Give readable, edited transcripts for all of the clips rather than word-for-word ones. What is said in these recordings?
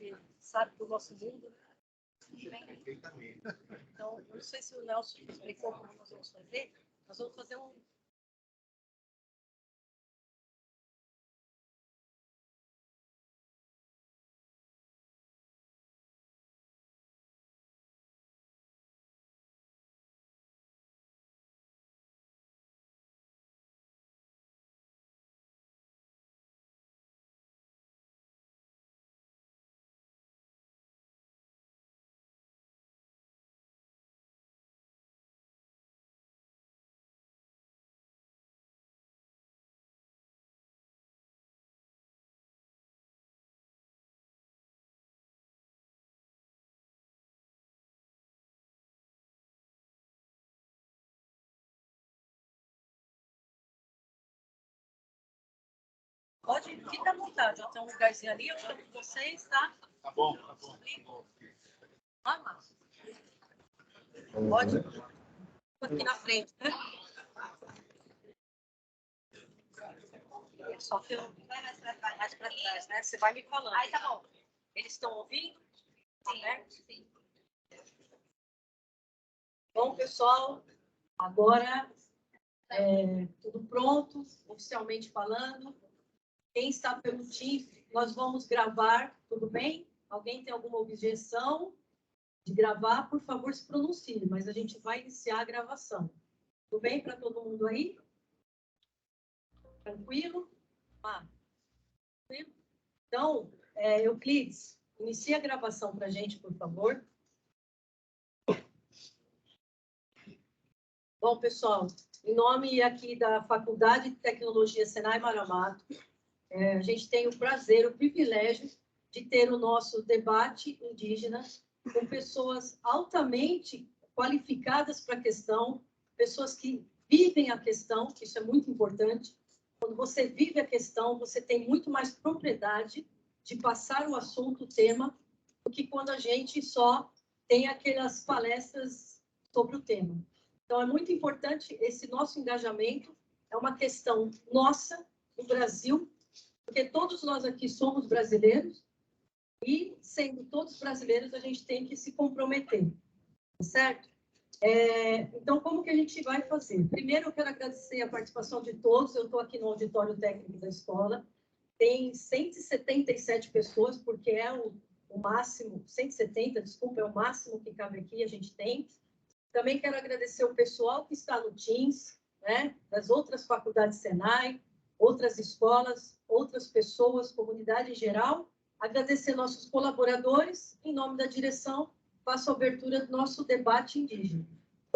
que sabe do nosso mundo. Então, eu não sei se o Nelson explicou como nós vamos fazer. Nós vamos fazer um... Pode, fica à vontade. Tem um lugarzinho ali, eu chamo vocês, tá? Tá bom, tá bom. Ah, Márcio. Pode? Aqui na frente, né? Só que eu vai mais para trás, né? Você vai me falando. Aí tá bom. Eles estão ouvindo? Sim, né? Sim. Bom, pessoal, agora tudo pronto, oficialmente falando. Quem está pelo Teams, nós vamos gravar, tudo bem? Alguém tem alguma objeção de gravar? Por favor, se pronuncie, mas a gente vai iniciar a gravação. Tudo bem para todo mundo aí? Tranquilo? Tranquilo? Então, Euclides, inicia a gravação para a gente, por favor. Bom, pessoal, em nome aqui da Faculdade de Tecnologia Senai Maramato, a gente tem o prazer, o privilégio de ter o nosso debate indígena com pessoas altamente qualificadas para a questão, pessoas que vivem a questão, que isso é muito importante. Quando você vive a questão, você tem muito mais propriedade de passar o assunto, o tema, do que quando a gente só tem aquelas palestras sobre o tema. Então, é muito importante esse nosso engajamento, é uma questão nossa, no Brasil, porque todos nós aqui somos brasileiros, e, sendo todos brasileiros, a gente tem que se comprometer, certo? Então, como que a gente vai fazer? Primeiro, eu quero agradecer a participação de todos. Eu estou aqui no auditório técnico da escola. Tem 177 pessoas, porque é o máximo, 170, desculpa, é o máximo que cabe aqui, a gente tem. Também quero agradecer o pessoal que está no Teams, né, das outras faculdades Senai, outras escolas, outras pessoas, comunidade em geral. Agradecer nossos colaboradores, em nome da direção, faço a abertura do nosso debate indígena.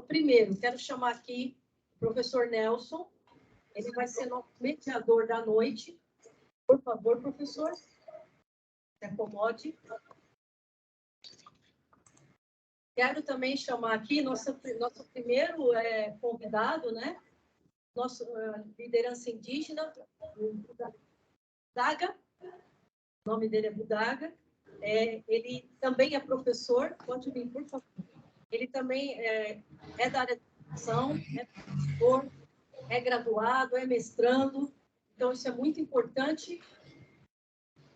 Primeiro, quero chamar aqui o professor Nelson, ele vai ser nosso mediador da noite. Por favor, professor, se acomode. Quero também chamar aqui nosso primeiro convidado, né? Nosso liderança indígena, o Budaga. O nome dele é Budaga. Ele também é professor. Pode vir, por favor. Ele também é da área de educação, é professor, é graduado, é mestrando. Então, isso é muito importante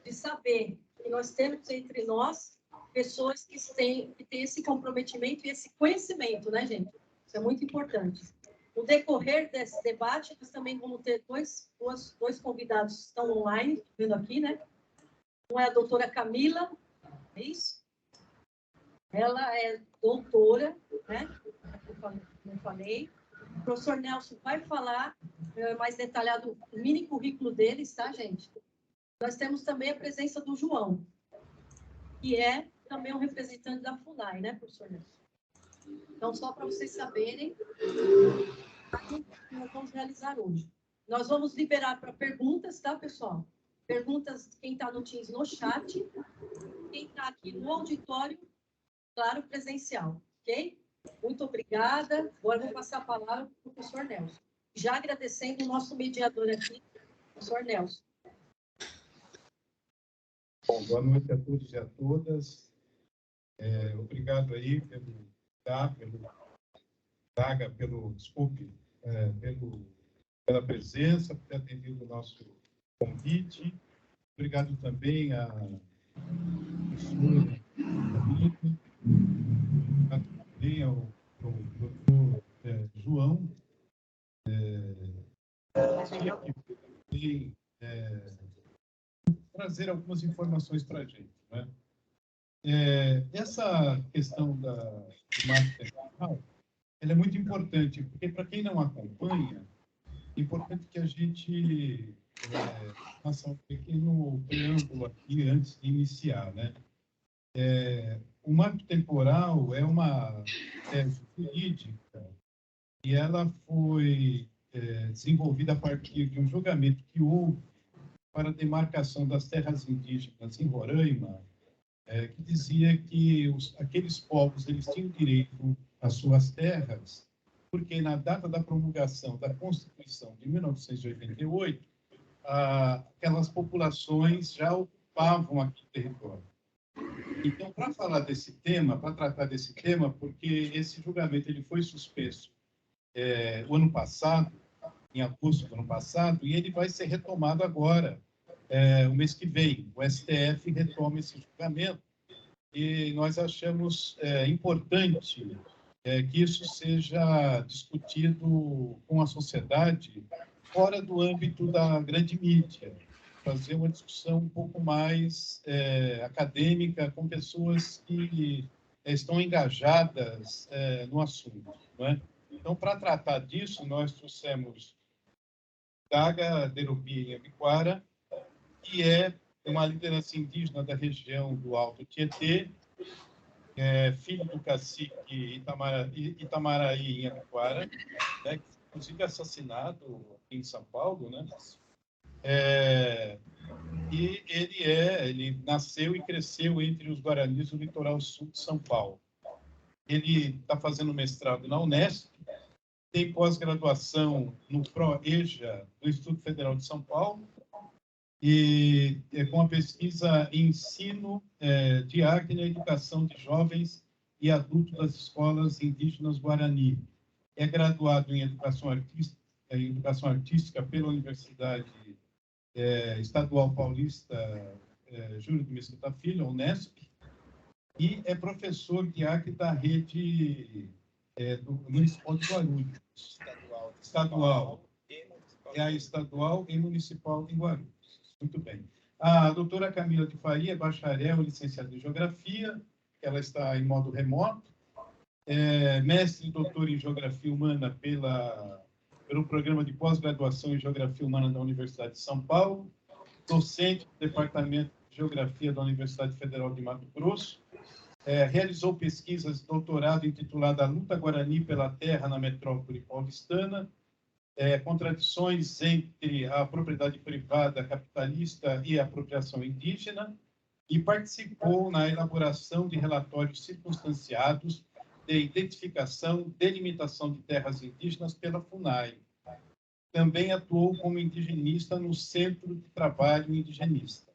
de saber que nós temos entre nós pessoas que têm esse comprometimento e esse conhecimento, né, gente? Isso é muito importante. No decorrer desse debate, nós também vamos ter dois convidados que estão online, vendo aqui, né? Um é a doutora Camila, é isso? Ela é doutora, né? Como eu falei. O professor Nelson vai falar mais detalhado o mini currículo deles, tá, gente? Nós temos também a presença do João, que é também um representante da FUNAI, né, professor Nelson? Então, só para vocês saberem o que nós vamos realizar hoje. Nós vamos liberar para perguntas, tá, pessoal? Perguntas, quem está no Teams, no chat. Quem está aqui no auditório, claro, presencial, ok? Muito obrigada. Agora vou passar a palavra para o professor Nelson. Já agradecendo o nosso mediador aqui, professor Nelson. Bom, boa noite a todos e a todas. Obrigado aí pela presença, por ter atendido o nosso convite. Obrigado também professor também ao doutor João, que trazer algumas informações para a gente, né? Essa questão do marco temporal, ela é muito importante, porque para quem não acompanha, é importante que a gente faça um pequeno preâmbulo aqui antes de iniciar, né? O marco temporal é uma tese jurídica e ela foi desenvolvida a partir de um julgamento que houve para a demarcação das terras indígenas em Roraima, que dizia que aqueles povos eles tinham direito às suas terras, porque na data da promulgação da Constituição de 1988, aquelas populações já ocupavam aquele território. Então, para falar desse tema, para tratar desse tema, porque esse julgamento ele foi suspenso o ano passado, em agosto do ano passado, e ele vai ser retomado agora, o mês que vem. O STF retoma esse julgamento e nós achamos importante que isso seja discutido com a sociedade fora do âmbito da grande mídia, fazer uma discussão um pouco mais acadêmica com pessoas que estão engajadas no assunto, não é? Então, para tratar disso, nós trouxemos Daga Derubi Ibiquara, que é uma liderança indígena da região do Alto Tietê, filho do cacique Itamaraí em Ibiquara, né, que foi, inclusive, assassinado em São Paulo, né? E ele nasceu e cresceu entre os Guaranis do litoral sul de São Paulo. Ele está fazendo mestrado na Unesp, tem pós-graduação no ProEja do Instituto Federal de São Paulo, e com a pesquisa em ensino de arte na educação de jovens e adultos das escolas indígenas Guarani. É graduado em educação artística pela Universidade Estadual Paulista Júlio de Mesquita Filho, a Unesp, e é professor de arte da rede do Municipal de Guarulhos. Estadual. É a estadual e municipal de Guarulhos. Muito bem. A doutora Camila de Faria, bacharel, licenciada em Geografia, ela está em modo remoto, mestre e doutor em Geografia Humana pelo Programa de Pós-Graduação em Geografia Humana da Universidade de São Paulo, docente do Departamento de Geografia da Universidade Federal de Mato Grosso, realizou pesquisas de doutorado intitulada A Luta Guarani pela Terra na Metrópole Paulistana, contradições entre a propriedade privada capitalista e a apropriação indígena, e participou na elaboração de relatórios circunstanciados de identificação, delimitação de terras indígenas pela FUNAI. Também atuou como indigenista no Centro de Trabalho Indigenista.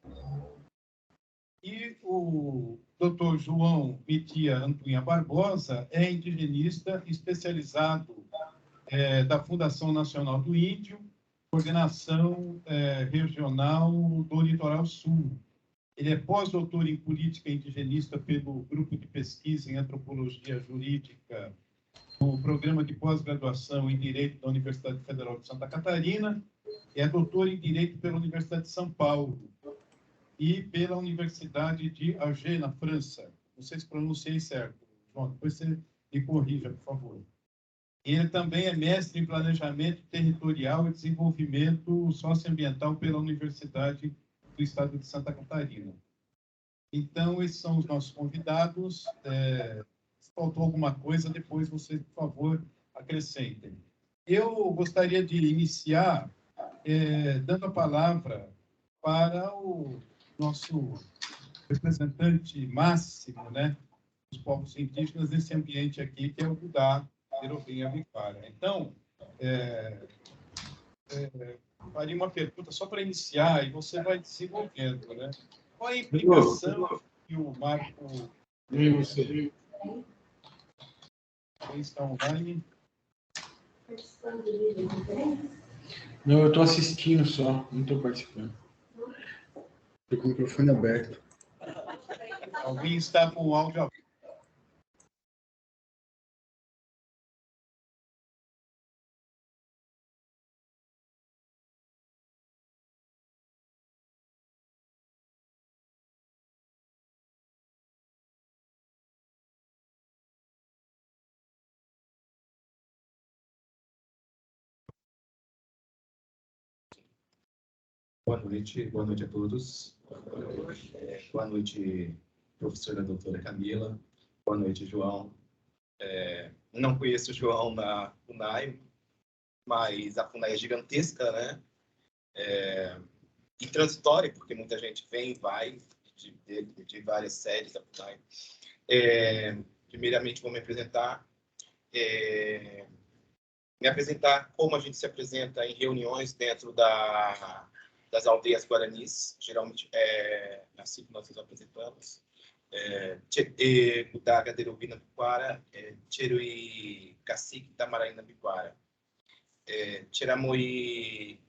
E o Dr. João Mitia Antuinha Barbosa é indigenista especializado da Fundação Nacional do Índio, coordenação regional do Litoral Sul. Ele é pós-doutor em política indigenista pelo Grupo de Pesquisa em Antropologia Jurídica no Programa de Pós-Graduação em Direito da Universidade Federal de Santa Catarina, é doutor em Direito pela Universidade de São Paulo e pela Universidade de Alger, na França. Não sei se pronunciei certo, João, depois você me corrija, por favor. Ele também é mestre em Planejamento Territorial e Desenvolvimento Socioambiental pela Universidade do Estado de Santa Catarina. Então, esses são os nossos convidados. Se faltou alguma coisa, depois vocês, por favor, acrescentem. Eu gostaria de iniciar dando a palavra para o nosso representante máximo, né, dos povos indígenas nesse ambiente aqui, que é o Daga Derubi Ibiquara. Então, faria uma pergunta só para iniciar e você vai desenvolvendo, né? Qual a implicação que o marco... Quem está online? Não, eu estou assistindo só, não estou participando. Estou com o microfone aberto. Alguém está com o áudio aberto. Boa noite a todos. Boa noite, professora doutora Camila. Boa noite, João. Não conheço o João na FUNAI, mas a FUNAI é gigantesca, né? E transitória, porque muita gente vem e vai de várias séries da FUNAI. Primeiramente, vou me apresentar. Como a gente se apresenta em reuniões dentro das aldeias guaranis, geralmente assim que nós nos apresentamos. Budaga Derubina Biquara, Cherui Cacique Tamaraína Biquara, Tiramoi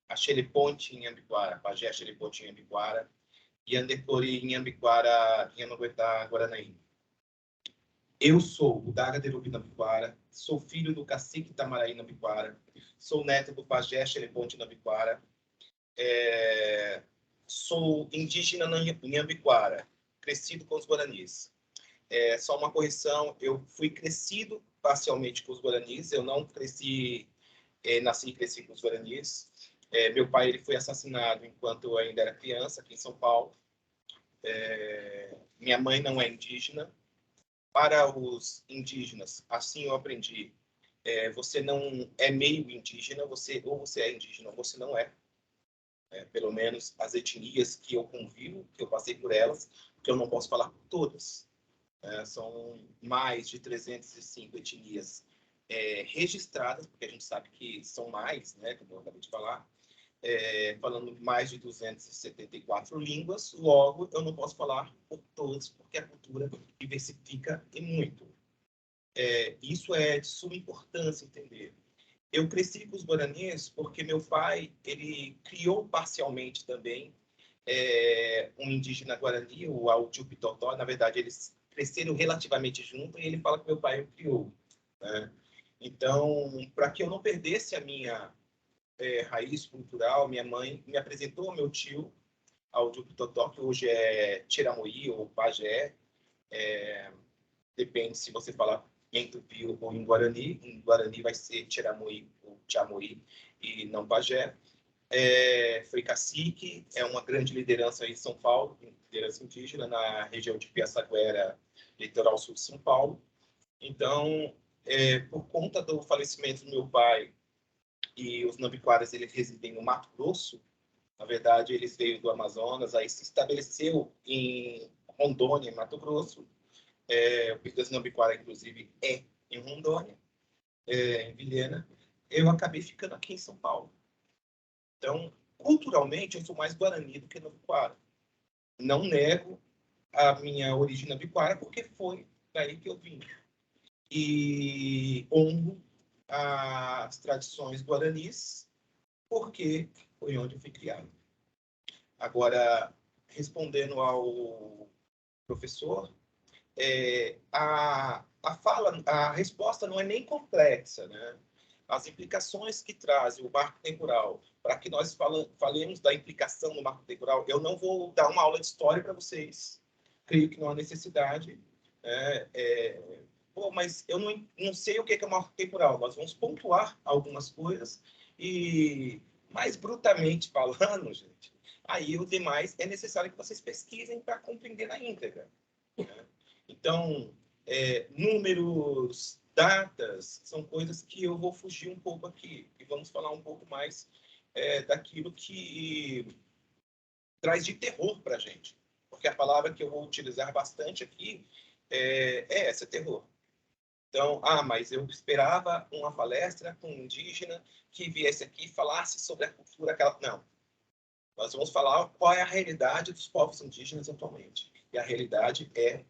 Axeleponte em Ambiquara, Pajé Axeleponte em Ambiquara, Yandepori em Ambiquara, Yanoguetá, Guaranaí. Eu sou o Daga Derubina Biquara, sou filho do cacique Tamaraína Biquara, sou neto do pajé Xereponte na Biquara, sou indígena em Ambiquara, crescido com os guaranis. Só uma correção, eu fui crescido parcialmente com os guaranis, eu não cresci, nasci e cresci com os guaranis. Meu pai ele foi assassinado enquanto eu ainda era criança, aqui em São Paulo. Minha mãe não é indígena. Para os indígenas, assim eu aprendi, você não é meio indígena, ou você é indígena ou você não é. Pelo menos as etnias que eu convivo, que eu passei por elas, porque eu não posso falar por todas. São mais de 305 etnias registradas, porque a gente sabe que são mais, né, como eu acabei de falar, falando mais de 274 línguas, logo eu não posso falar por todos, porque a cultura diversifica e muito. Isso é de suma importância entender. Eu cresci com os guaranis porque meu pai ele criou parcialmente também um indígena guarani, o Aldio Pitotó. Na verdade, eles cresceram relativamente juntos e ele fala que meu pai o criou, né? Então, para que eu não perdesse a minha raiz cultural, minha mãe me apresentou ao meu tio, Aldio Pitotó, que hoje é Tiramoí ou Pajé, depende se você falar em Tupi ou em Guarani. Em Guarani vai ser Tiramoí ou Tiamoí e não Pajé. Foi cacique, é uma grande liderança aí em São Paulo, liderança indígena na região de Piaçaguera, litoral sul de São Paulo. Então, por conta do falecimento do meu pai, e os Nambiquaras eles residem no Mato Grosso, na verdade eles veio do Amazonas, aí se estabeleceu em Rondônia, em Mato Grosso. O Pico das Nambiquara, inclusive, é em Rondônia, em Vilhena. Eu acabei ficando aqui em São Paulo. Então, culturalmente, eu sou mais Guarani do que Nambiquara. Não nego a minha origem Nambiquara, porque foi daí que eu vim. E honro as tradições guaranis, porque foi onde eu fui criado. Agora, respondendo ao professor, a resposta não é nem complexa, né? As implicações que traz o marco temporal, para que nós falemos da implicação do marco temporal, eu não vou dar uma aula de história para vocês, creio que não há necessidade. Mas eu não sei o que é o marco temporal, nós vamos pontuar algumas coisas e, mais brutamente falando, gente, aí o demais é necessário que vocês pesquisem para compreender na íntegra, né? Então, números, datas, são coisas que eu vou fugir um pouco aqui e vamos falar um pouco mais daquilo que traz de terror para a gente, porque a palavra que eu vou utilizar bastante aqui é essa, terror. Então, mas eu esperava uma palestra com um indígena que viesse aqui e falasse sobre a cultura aquela... Não. Nós vamos falar qual é a realidade dos povos indígenas atualmente. E a realidade é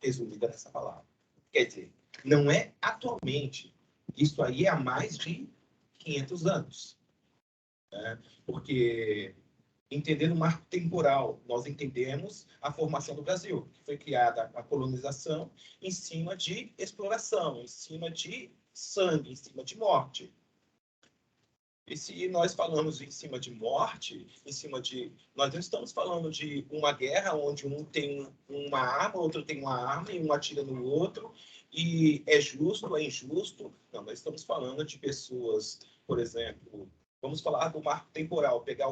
resumida nessa palavra. Quer dizer, não é atualmente. Isso aí é há mais de 500 anos. Né? Porque Entendendo o marco temporal, nós entendemos a formação do Brasil, que foi criada a colonização em cima de exploração, em cima de sangue, em cima de morte. E se nós falamos em cima de morte, em cima de... Nós não estamos falando de uma guerra onde um tem uma arma, outro tem uma arma, e um atira no outro, e é justo, é injusto. Não, nós estamos falando de pessoas, por exemplo, vamos falar do marco temporal, pegar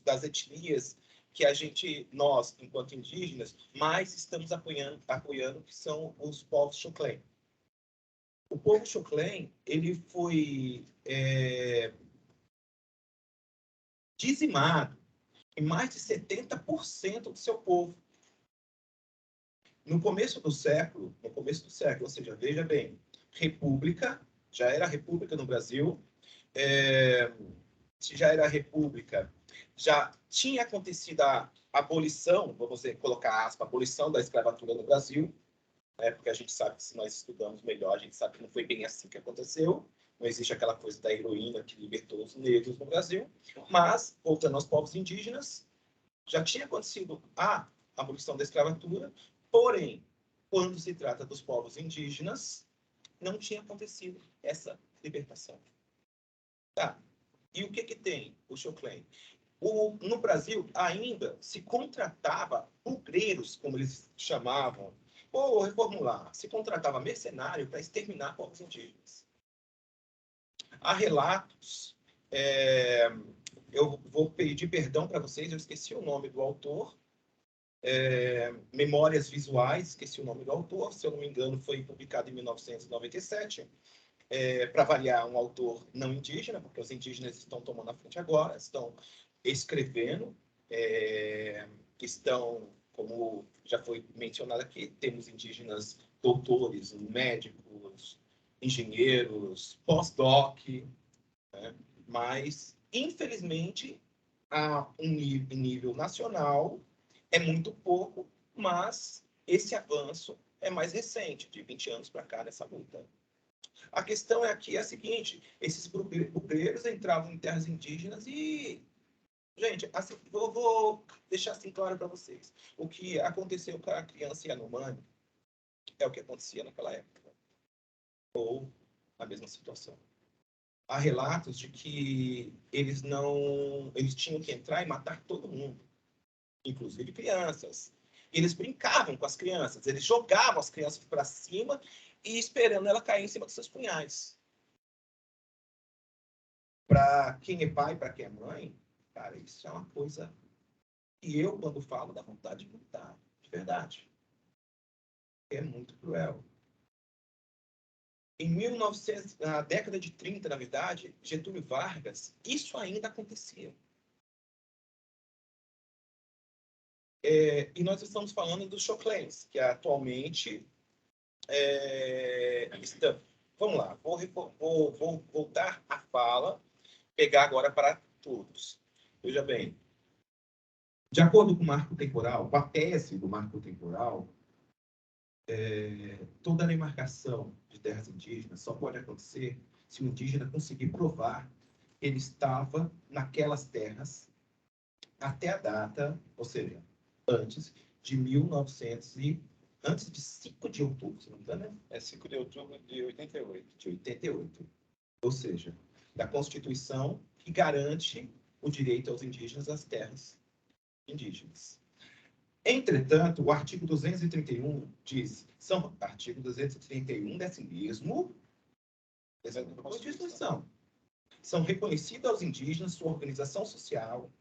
das etnias que nós, enquanto indígenas, mais estamos apoiando, que são os povos Xoclen. O povo Xoclen, ele foi dizimado em mais de 70% do seu povo. No começo do século, ou seja, veja bem, república, já era república no Brasil, se já era república, já tinha acontecido a abolição, vamos dizer, colocar aspas, abolição da escravatura no Brasil, porque a gente sabe que se nós estudamos melhor, a gente sabe que não foi bem assim que aconteceu. Não existe aquela coisa da heroína que libertou os negros no Brasil. Mas, voltando aos povos indígenas, já tinha acontecido a abolição da escravatura, porém, quando se trata dos povos indígenas, não tinha acontecido essa libertação. Tá. E o que tem o Xoclen? No Brasil, ainda se contratava bugreiros, como eles chamavam, ou reformular, se contratava mercenário para exterminar povos indígenas. Há relatos, eu vou pedir perdão para vocês, eu esqueci o nome do autor, Memórias Visuais, esqueci o nome do autor, se eu não me engano, foi publicado em 1997, para variar, um autor não indígena, porque os indígenas estão tomando a frente agora, estão escrevendo, estão, como já foi mencionado aqui, temos indígenas doutores, médicos, engenheiros, pós-doc, né? Mas, infelizmente, a nível nacional é muito pouco, mas esse avanço é mais recente, de 20 anos para cá, nessa luta. A questão aqui é a seguinte, esses bugreiros entravam em terras indígenas e... Gente, assim, vou deixar assim claro para vocês. O que aconteceu com a criança Yanomami é o que acontecia naquela época. Ou a mesma situação. Há relatos de que eles tinham que entrar e matar todo mundo, inclusive crianças. Eles brincavam com as crianças, eles jogavam as crianças para cima e esperando ela cair em cima dos seus punhais. Para quem é pai, para quem é mãe, cara, isso é uma coisa que eu, quando falo, dá vontade de lutar, de verdade. É muito cruel. Em 1900, na década de 30, na verdade, Getúlio Vargas, isso ainda acontecia. E nós estamos falando dos Xoclens, que atualmente estão... Vamos lá, vou voltar a fala, pegar agora para todos. Veja bem, de acordo com o marco temporal, com a tese do marco temporal, toda a demarcação de terras indígenas só pode acontecer se o indígena conseguir provar que ele estava naquelas terras até a data, ou seja, antes de 1900 e antes de 5 de outubro, se não me engano, É 5 de outubro de 88. De 88. Ou seja, da Constituição que garante o direito aos indígenas às terras indígenas. Entretanto, o artigo 231 diz, artigo 231 desse mesmo Constituição, são reconhecidos aos indígenas sua organização social,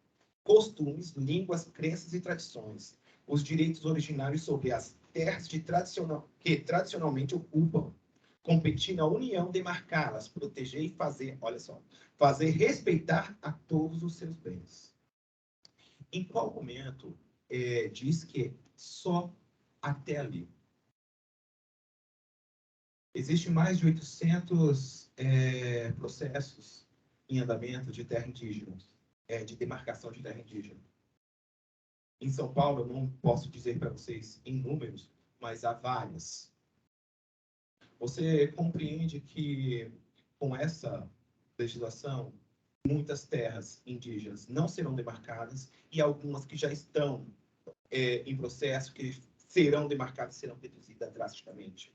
costumes, línguas, crenças e tradições, os direitos originários sobre as terras que tradicionalmente ocupam, competindo à União demarcá-las, proteger e fazer, olha só, fazer respeitar a todos os seus bens. Em qual momento diz que só até ali? Existem mais de 800 processos em andamento de terra indígena, de demarcação de terra indígena. Em São Paulo, eu não posso dizer para vocês em números, mas há várias. Você compreende que com essa legislação muitas terras indígenas não serão demarcadas e algumas que já estão em processo, que serão demarcadas, serão reduzidas drasticamente.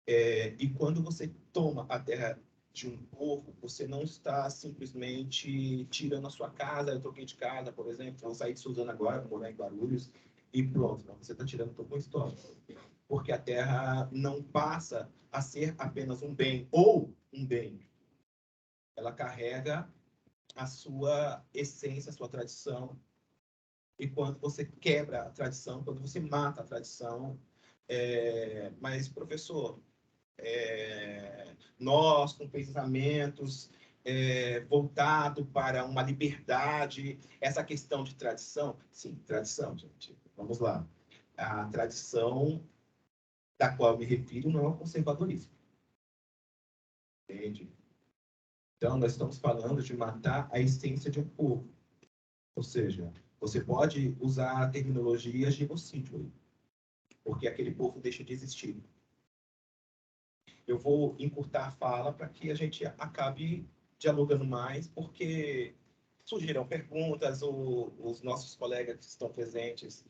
E quando você toma a terra de um povo, você não está simplesmente tirando a sua casa. Eu troquei de casa, por exemplo, vou sair de Suzano agora, vou morar em Guarulhos, e pronto, não, você está tirando toda uma história. Porque a terra não passa a ser apenas um bem, ou um bem. Ela carrega a sua essência, a sua tradição. E quando você quebra a tradição, quando você mata a tradição... Mas, professor, nós com pensamentos voltados para uma liberdade, essa questão de tradição, sim, tradição, gente, vamos lá. A tradição da qual eu me refiro não é o conservadorismo. Entende? Então, nós estamos falando de matar a essência de um povo. Ou seja, você pode usar terminologias de genocídio, porque aquele povo deixa de existir. Eu vou encurtar a fala para que a gente acabe dialogando mais, porque surgirão perguntas, os nossos colegas que estão presentes,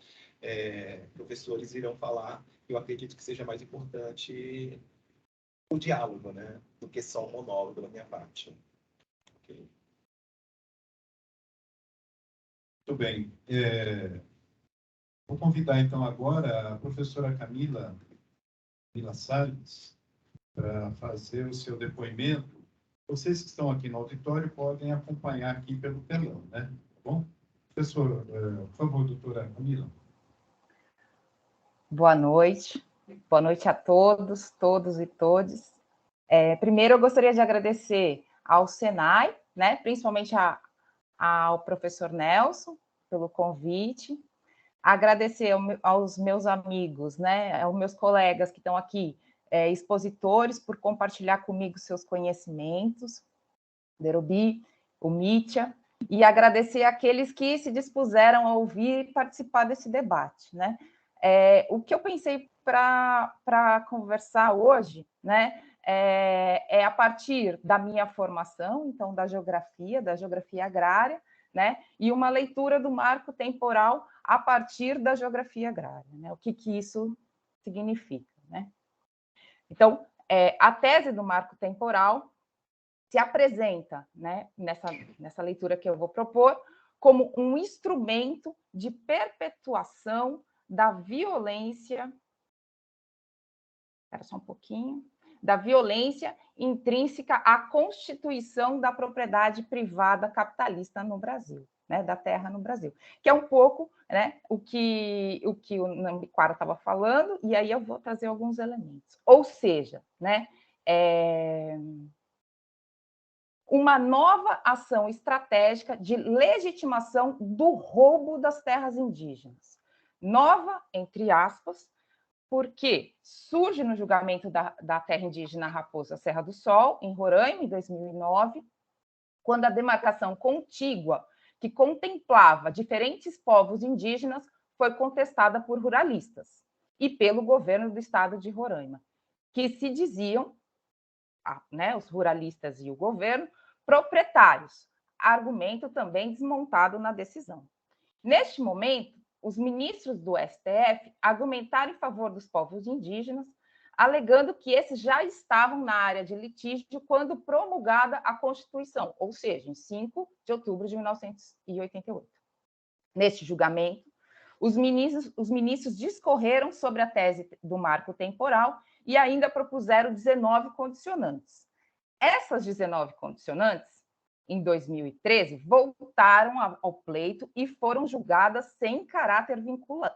professores, irão falar. Eu acredito que seja mais importante o diálogo, né, do que só um monólogo da minha parte. Okay. Muito bem. Vou convidar, então, agora a professora Camila Salles para fazer o seu depoimento. Vocês que estão aqui no auditório podem acompanhar aqui pelo telão, né? Tá bom? Professor, por favor, doutora Camila. Boa noite a todos e todes. Primeiro, eu gostaria de agradecer ao Senai, né, principalmente ao professor Nelson, pelo convite. Agradecer aos meus amigos, né, aos meus colegas que estão aqui, expositores, por compartilhar comigo seus conhecimentos, Derobi, o Mítia, e agradecer àqueles que se dispuseram a ouvir e participar desse debate, né? O que eu pensei para conversar hoje, né, a partir da minha formação, então, da geografia agrária, né, e uma leitura do marco temporal a partir da geografia agrária, né? O que isso significa, né? Então, a tese do marco temporal se apresenta, né, nessa leitura que eu vou propor, como um instrumento de perpetuação da violência. Espera só um pouquinho. Da violência intrínseca à constituição da propriedade privada capitalista no Brasil, né, da terra no Brasil, que é um pouco, né, o que o Nambiquara estava falando, e aí eu vou trazer alguns elementos. Ou seja, né, uma nova ação estratégica de legitimação do roubo das terras indígenas. Nova, entre aspas, porque surge no julgamento da terra indígena Raposa Serra do Sol, em Roraima, em 2009, quando a demarcação contígua, que contemplava diferentes povos indígenas, foi contestada por ruralistas e pelo governo do estado de Roraima, que se diziam, né, os ruralistas e o governo, proprietários, argumento também desmontado na decisão. Neste momento, os ministros do STF argumentaram em favor dos povos indígenas, alegando que esses já estavam na área de litígio quando promulgada a Constituição, ou seja, em 5 de outubro de 1988. Neste julgamento, os ministros discorreram sobre a tese do marco temporal e ainda propuseram 19 condicionantes. Essas 19 condicionantes, em 2013, voltaram ao pleito e foram julgadas sem caráter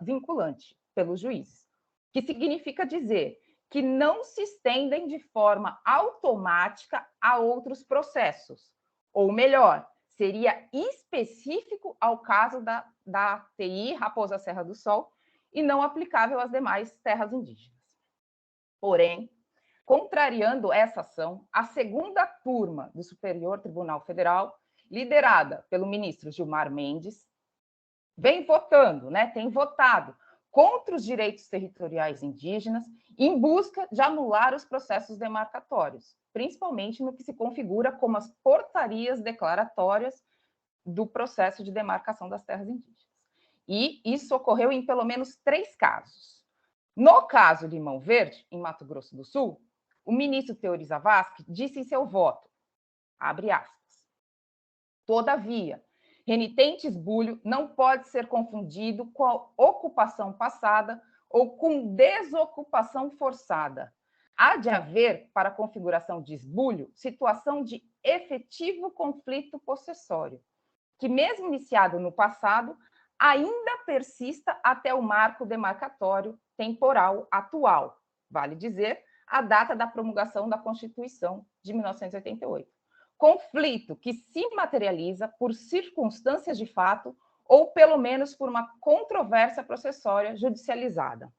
vinculante pelos juízes, que significa dizer que não se estendem de forma automática a outros processos, ou melhor, seria específico ao caso da TI Raposa Serra do Sol e não aplicável às demais terras indígenas. Porém, contrariando essa ação, a segunda turma do Superior Tribunal Federal, liderada pelo ministro Gilmar Mendes, vem votando, né, tem votado contra os direitos territoriais indígenas, em busca de anular os processos demarcatórios, principalmente no que se configura como as portarias declaratórias do processo de demarcação das terras indígenas. E isso ocorreu em pelo menos 3 casos. No caso Limão Verde, em Mato Grosso do Sul, o ministro Teori Zavascki disse em seu voto, abre aspas, todavia, renitente esbulho não pode ser confundido com a ocupação passada ou com desocupação forçada. Há de haver, para a configuração de esbulho, situação de efetivo conflito possessório, que mesmo iniciado no passado, ainda persista até o marco demarcatório temporal atual, vale dizer, a data da promulgação da Constituição de 1988. Conflito que se materializa por circunstâncias de fato ou, pelo menos, por uma controvérsia processória judicializada.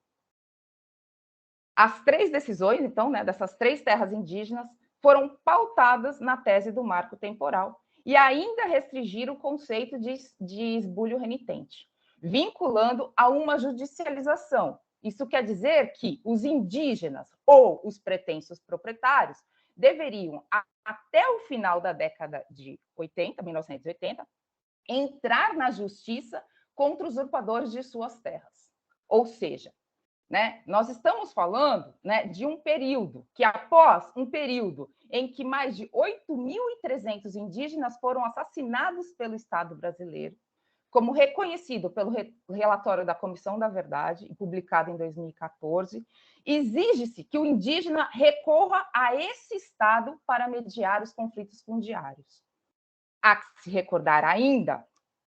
As 3 decisões, então, dessas 3 terras indígenas, foram pautadas na tese do marco temporal e ainda restringiram o conceito de esbulho renitente, vinculando a uma judicialização. Isso quer dizer que os indígenas ou os pretensos proprietários deveriam, até o final da década de 1980, entrar na justiça contra os usurpadores de suas terras. Ou seja, nós estamos falando de um período que, após um período em que mais de 8.300 indígenas foram assassinados pelo Estado brasileiro, como reconhecido pelo relatório da Comissão da Verdade, publicado em 2014, exige-se que o indígena recorra a esse Estado para mediar os conflitos fundiários. Há que se recordar ainda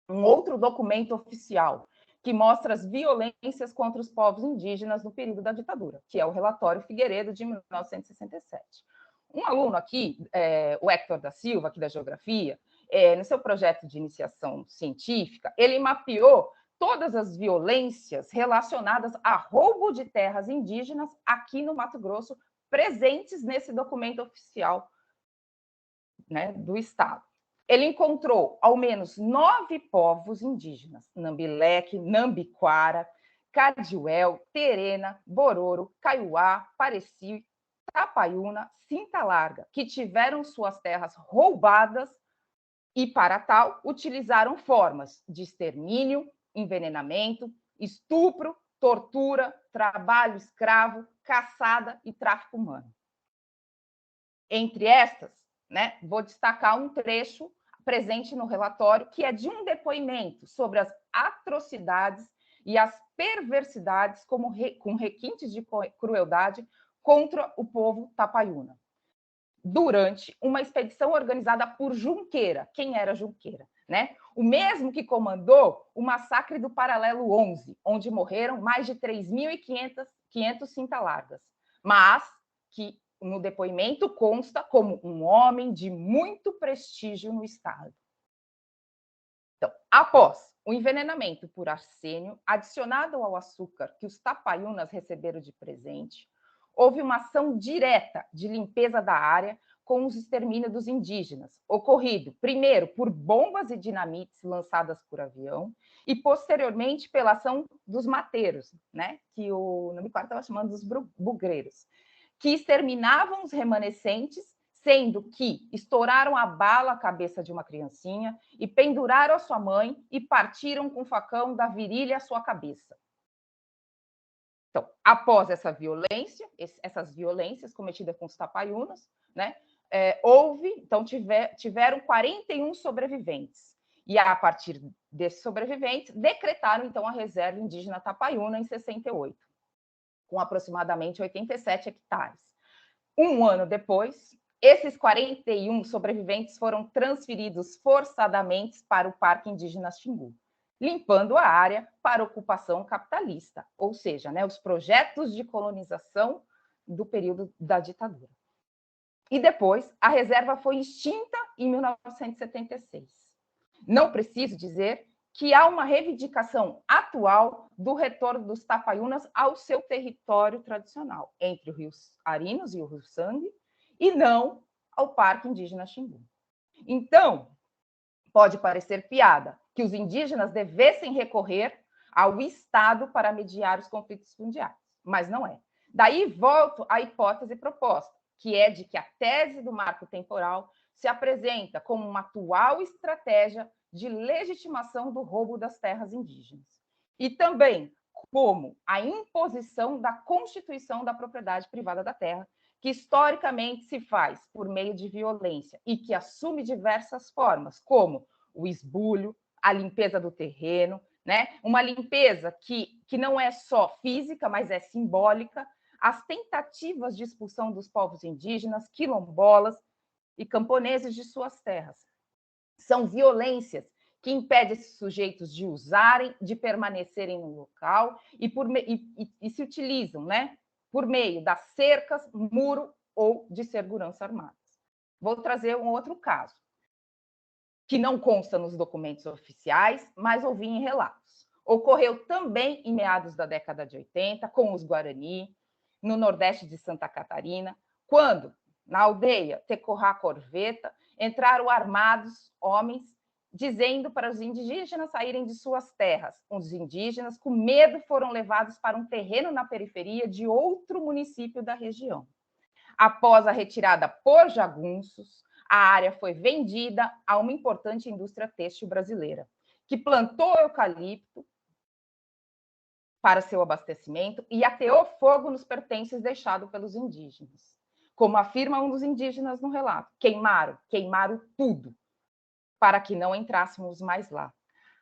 um outro documento oficial que mostra as violências contra os povos indígenas no período da ditadura, que é o relatório Figueiredo, de 1967. Um aluno aqui, o Héctor da Silva, aqui da Geografia, no seu projeto de iniciação científica, ele mapeou todas as violências relacionadas a roubo de terras indígenas aqui no Mato Grosso, presentes nesse documento oficial do Estado. Ele encontrou ao menos 9 povos indígenas, Nambileque, Nambiquara, Cadiuel, Terena, Bororo, Kaiowá, Pareci, Tapaiuna, Cinta Larga, que tiveram suas terras roubadas e, para tal, utilizaram formas de extermínio, envenenamento, estupro, tortura, trabalho escravo, caçada e tráfico humano. Entre estas, vou destacar um trecho presente no relatório, que é de um depoimento sobre as atrocidades e as perversidades com requintes de crueldade contra o povo Tapaiuna, durante uma expedição organizada por Junqueira. Quem era Junqueira? O mesmo que comandou o massacre do Paralelo 11, onde morreram mais de 3.500 cinta-largas, mas que no depoimento consta como um homem de muito prestígio no Estado. Então, após o envenenamento por arsênio, adicionado ao açúcar que os Tapaiunas receberam de presente, houve uma ação direta de limpeza da área com os extermínios dos indígenas, ocorrido primeiro por bombas e dinamites lançadas por avião e posteriormente pela ação dos mateiros, que o Nambiquara estava chamando dos bugreiros, que exterminavam os remanescentes, sendo que estouraram a bala a cabeça de uma criancinha e penduraram a sua mãe e partiram com o facão da virilha à sua cabeça. Então, após essas violências cometidas com os Tapaiunas, tiveram 41 sobreviventes. E, a partir desses sobreviventes, decretaram, então, a reserva indígena Tapaiuna em 68. Com aproximadamente 87 hectares. Um ano depois, esses 41 sobreviventes foram transferidos forçadamente para o Parque Indígena Xingu, limpando a área para ocupação capitalista, ou seja, os projetos de colonização do período da ditadura. E depois, a reserva foi extinta em 1976. Não preciso dizer que há uma reivindicação atual do retorno dos Tapaiunas ao seu território tradicional, entre os rios Arinos e o Rio Sangue, e não ao Parque Indígena Xingu. Então, pode parecer piada que os indígenas devessem recorrer ao Estado para mediar os conflitos fundiários, mas não é. Daí volto à hipótese proposta, que é de que a tese do marco temporal se apresenta como uma atual estratégia de legitimação do roubo das terras indígenas. E também como a imposição da constituição da propriedade privada da terra, que historicamente se faz por meio de violência e que assume diversas formas, como o esbulho, a limpeza do terreno, né? Uma limpeza que não é só física, mas é simbólica, as tentativas de expulsão dos povos indígenas, quilombolas e camponeses de suas terras. São violências que impedem esses sujeitos de usarem, de permanecerem no local e se utilizam, né, por meio das cercas, muro ou de segurança armadas. Vou trazer um outro caso, que não consta nos documentos oficiais, mas ouvi em relatos. Ocorreu também em meados da década de 80, com os Guarani, no nordeste de Santa Catarina, quando, na aldeia Tecorrá Corveta, entraram armados homens dizendo para os indígenas saírem de suas terras. Os indígenas, com medo, foram levados para um terreno na periferia de outro município da região. Após a retirada por jagunços, a área foi vendida a uma importante indústria têxtil brasileira, que plantou eucalipto para seu abastecimento e ateou fogo nos pertences deixados pelos indígenas. Como afirma um dos indígenas no relato, queimaram tudo, para que não entrássemos mais lá.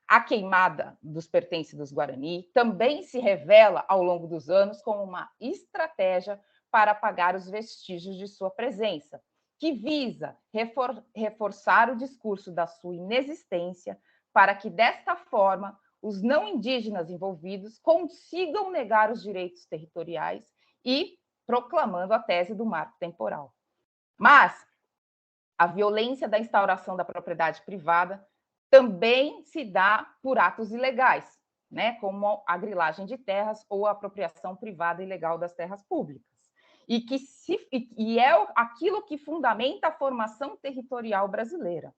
A queimada dos pertences dos Guarani também se revela, ao longo dos anos, como uma estratégia para apagar os vestígios de sua presença, que visa reforçar o discurso da sua inexistência, para que, desta forma, os não indígenas envolvidos consigam negar os direitos territoriais e proclamando a tese do marco temporal. Mas a violência da instauração da propriedade privada também se dá por atos ilegais, né, como a grilagem de terras ou a apropriação privada ilegal das terras públicas, e é aquilo que fundamenta a formação territorial brasileira,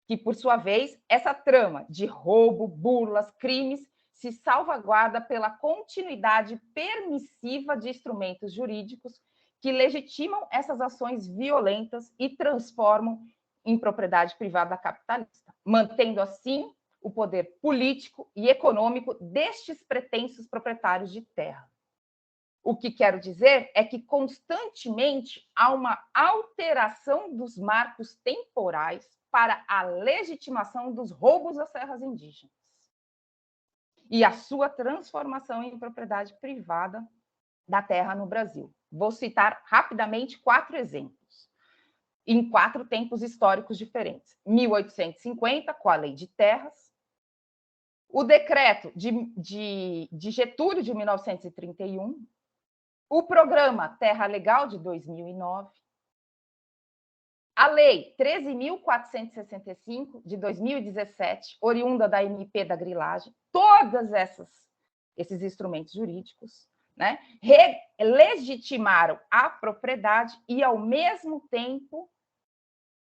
que, por sua vez, essa trama de roubo, burlas, crimes se salvaguarda pela continuidade permissiva de instrumentos jurídicos que legitimam essas ações violentas e transformam em propriedade privada capitalista, mantendo assim o poder político e econômico destes pretensos proprietários de terra. O que quero dizer é que constantemente há uma alteração dos marcos temporais para a legitimação dos roubos às terras indígenas e a sua transformação em propriedade privada da terra no Brasil. Vou citar rapidamente 4 exemplos, em 4 tempos históricos diferentes. 1850, com a Lei de Terras, o decreto de Getúlio, de 1931, o programa Terra Legal, de 2009, a Lei 13.465, de 2017, oriunda da MP da grilagem, todos esses instrumentos jurídicos, né, legitimaram a propriedade e, ao mesmo tempo,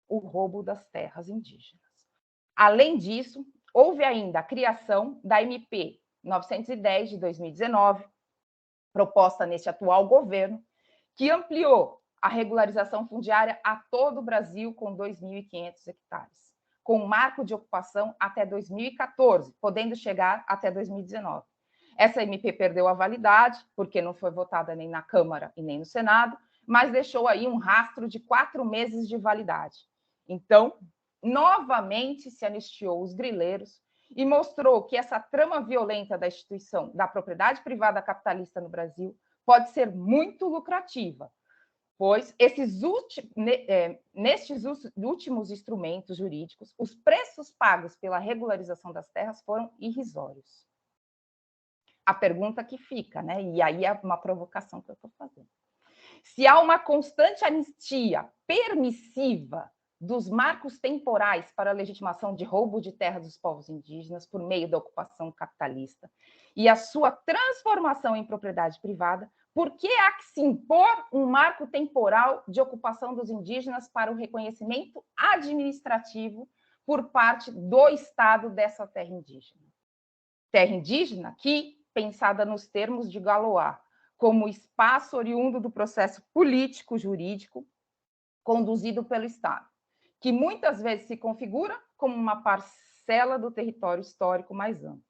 o roubo das terras indígenas. Além disso, houve ainda a criação da MP 910, de 2019, proposta neste atual governo, que ampliou a regularização fundiária a todo o Brasil com 2.500 hectares, com um marco de ocupação até 2014, podendo chegar até 2019. Essa MP perdeu a validade, porque não foi votada nem na Câmara e nem no Senado, mas deixou aí um rastro de 4 meses de validade. Então, novamente se anistiou os grileiros e mostrou que essa trama violenta da instituição da propriedade privada capitalista no Brasil pode ser muito lucrativa, pois nestes últimos instrumentos jurídicos, os preços pagos pela regularização das terras foram irrisórios. A pergunta que fica, né? E aí é uma provocação que eu estou fazendo. Se há uma constante anistia permissiva dos marcos temporais para a legitimação de roubo de terras dos povos indígenas por meio da ocupação capitalista e a sua transformação em propriedade privada, por que há que se impor um marco temporal de ocupação dos indígenas para o reconhecimento administrativo por parte do Estado dessa terra indígena? Terra indígena, que, pensada nos termos de Galois, como espaço oriundo do processo político-jurídico conduzido pelo Estado, que muitas vezes se configura como uma parcela do território histórico mais amplo,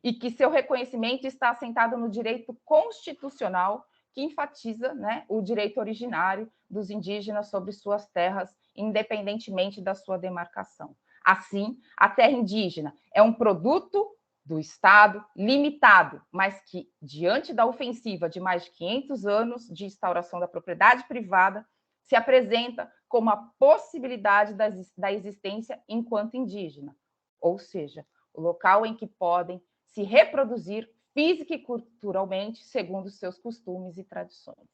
e que seu reconhecimento está assentado no direito constitucional, que enfatiza, né, o direito originário dos indígenas sobre suas terras, independentemente da sua demarcação. Assim, a terra indígena é um produto do Estado limitado, mas que, diante da ofensiva de mais de 500 anos de instauração da propriedade privada, se apresenta como a possibilidade da existência enquanto indígena, ou seja, o local em que podem se reproduzir física e culturalmente segundo os seus costumes e tradições.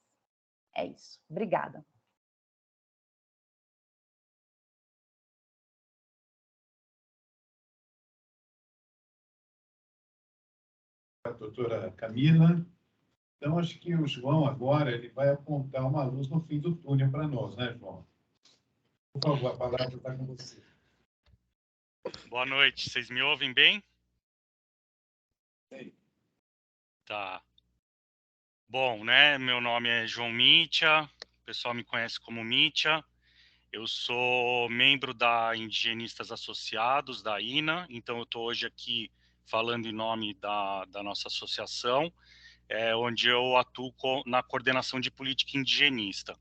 É isso. Obrigada. A doutora Camila. Então, acho que o João agora ele vai apontar uma luz no fim do túnel para nós, né, João? Por favor, a palavra está com você. Boa noite. Vocês me ouvem bem? Sim. Tá. Bom, né? Meu nome é João Mítia. O pessoal me conhece como Mítia. Eu sou membro da Indigenistas Associados, da INA. Então, eu estou hoje aqui falando em nome da nossa associação, onde eu atuo na coordenação de política indigenista.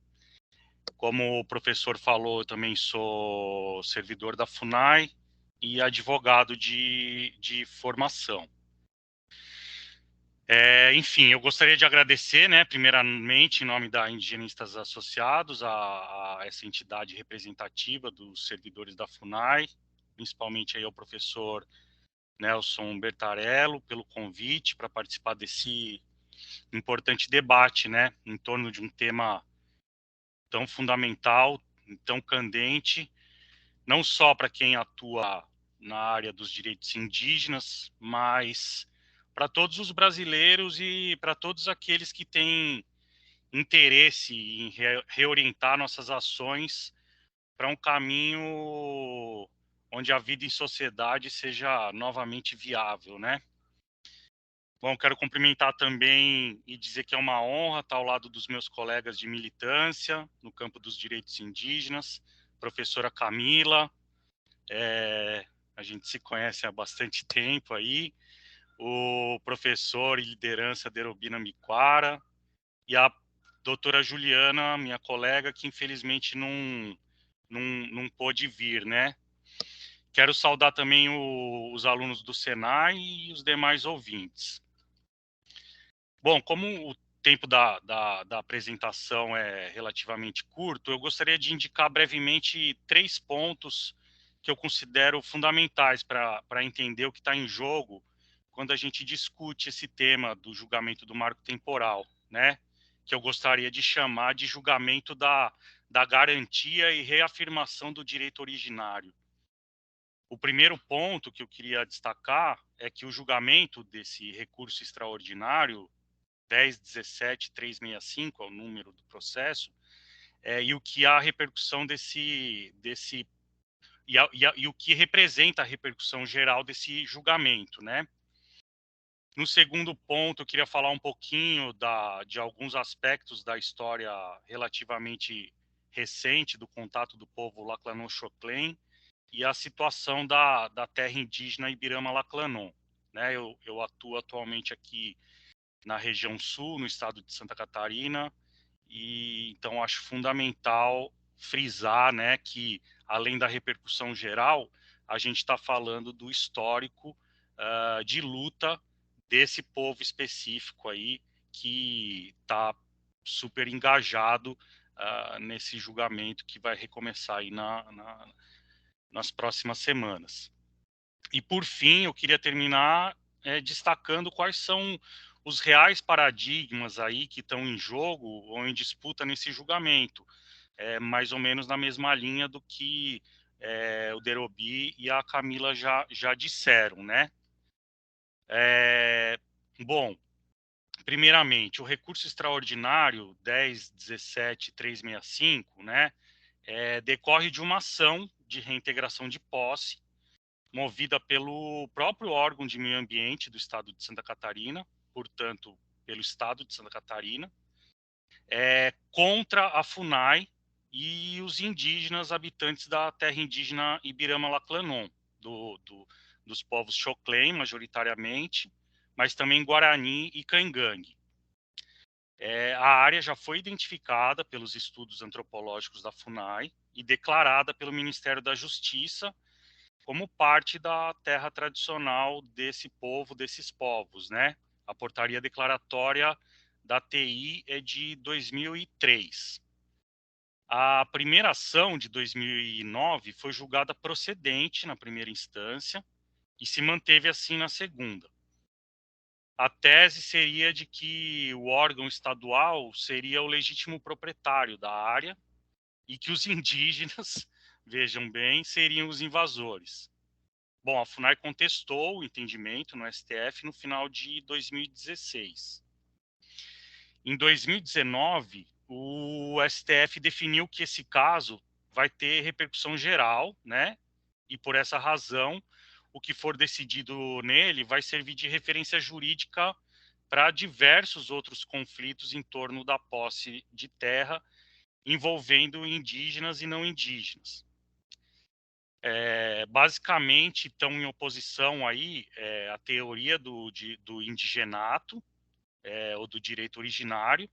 Como o professor falou, eu também sou servidor da FUNAI e advogado de formação. Enfim, eu gostaria de agradecer, né, primeiramente, em nome da Indigenistas Associados, a essa entidade representativa dos servidores da FUNAI, principalmente aí ao professor Nelson Bertarello, pelo convite para participar desse importante debate, né, em torno de um tema tão fundamental, tão candente, não só para quem atua na área dos direitos indígenas, mas para todos os brasileiros e para todos aqueles que têm interesse em reorientar nossas ações para um caminho onde a vida em sociedade seja novamente viável, né? Bom, quero cumprimentar também e dizer que é uma honra estar ao lado dos meus colegas de militância no campo dos direitos indígenas, professora Camila, a gente se conhece há bastante tempo aí, o professor e liderança Derobina Miquara e a doutora Juliana, minha colega, que infelizmente não pôde vir, né? Quero saudar também os alunos do Senai e os demais ouvintes. Bom, como o tempo da apresentação é relativamente curto, eu gostaria de indicar brevemente 3 pontos que eu considero fundamentais para entender o que está em jogo quando a gente discute esse tema do julgamento do marco temporal, né? Que eu gostaria de chamar de julgamento da garantia e reafirmação do direito originário. O primeiro ponto que eu queria destacar é que o julgamento desse recurso extraordinário 10.17.365 é o número do processo, e o que a repercussão e o que representa a repercussão geral desse julgamento, né? No segundo ponto, eu queria falar um pouquinho de alguns aspectos da história relativamente recente do contato do povo Laclanon-Choclen e a situação da terra indígena Ibirama-Laclanon, né? Eu atuo atualmente aqui na região sul, no estado de Santa Catarina, e então acho fundamental frisar, né, que além da repercussão geral, a gente está falando do histórico de luta desse povo específico aí que está super engajado nesse julgamento que vai recomeçar aí nas próximas semanas. E por fim, eu queria terminar destacando quais são os reais paradigmas aí que estão em jogo ou em disputa nesse julgamento, mais ou menos na mesma linha do que o Derobi e a Camila já disseram, né? Bom, primeiramente, o recurso extraordinário 10.17.365, né, decorre de uma ação de reintegração de posse movida pelo próprio órgão de meio ambiente do estado de Santa Catarina, portanto, pelo estado de Santa Catarina, contra a FUNAI e os indígenas habitantes da terra indígena Ibirama-Laclanon, dos povos Xoclém, majoritariamente, mas também Guarani e Caingangue. A área já foi identificada pelos estudos antropológicos da FUNAI e declarada pelo Ministério da Justiça como parte da terra tradicional desse povo, desses povos, né? A portaria declaratória da TI é de 2003. A primeira ação de 2009 foi julgada procedente na primeira instância e se manteve assim na segunda. A tese seria de que o órgão estadual seria o legítimo proprietário da área e que os indígenas, vejam bem, seriam os invasores. Bom, a FUNAI contestou o entendimento no STF no final de 2016. Em 2019, o STF definiu que esse caso vai ter repercussão geral, né? E por essa razão, o que for decidido nele vai servir de referência jurídica para diversos outros conflitos em torno da posse de terra envolvendo indígenas e não indígenas. Basicamente, estão em oposição aí a teoria do indigenato, ou do direito originário.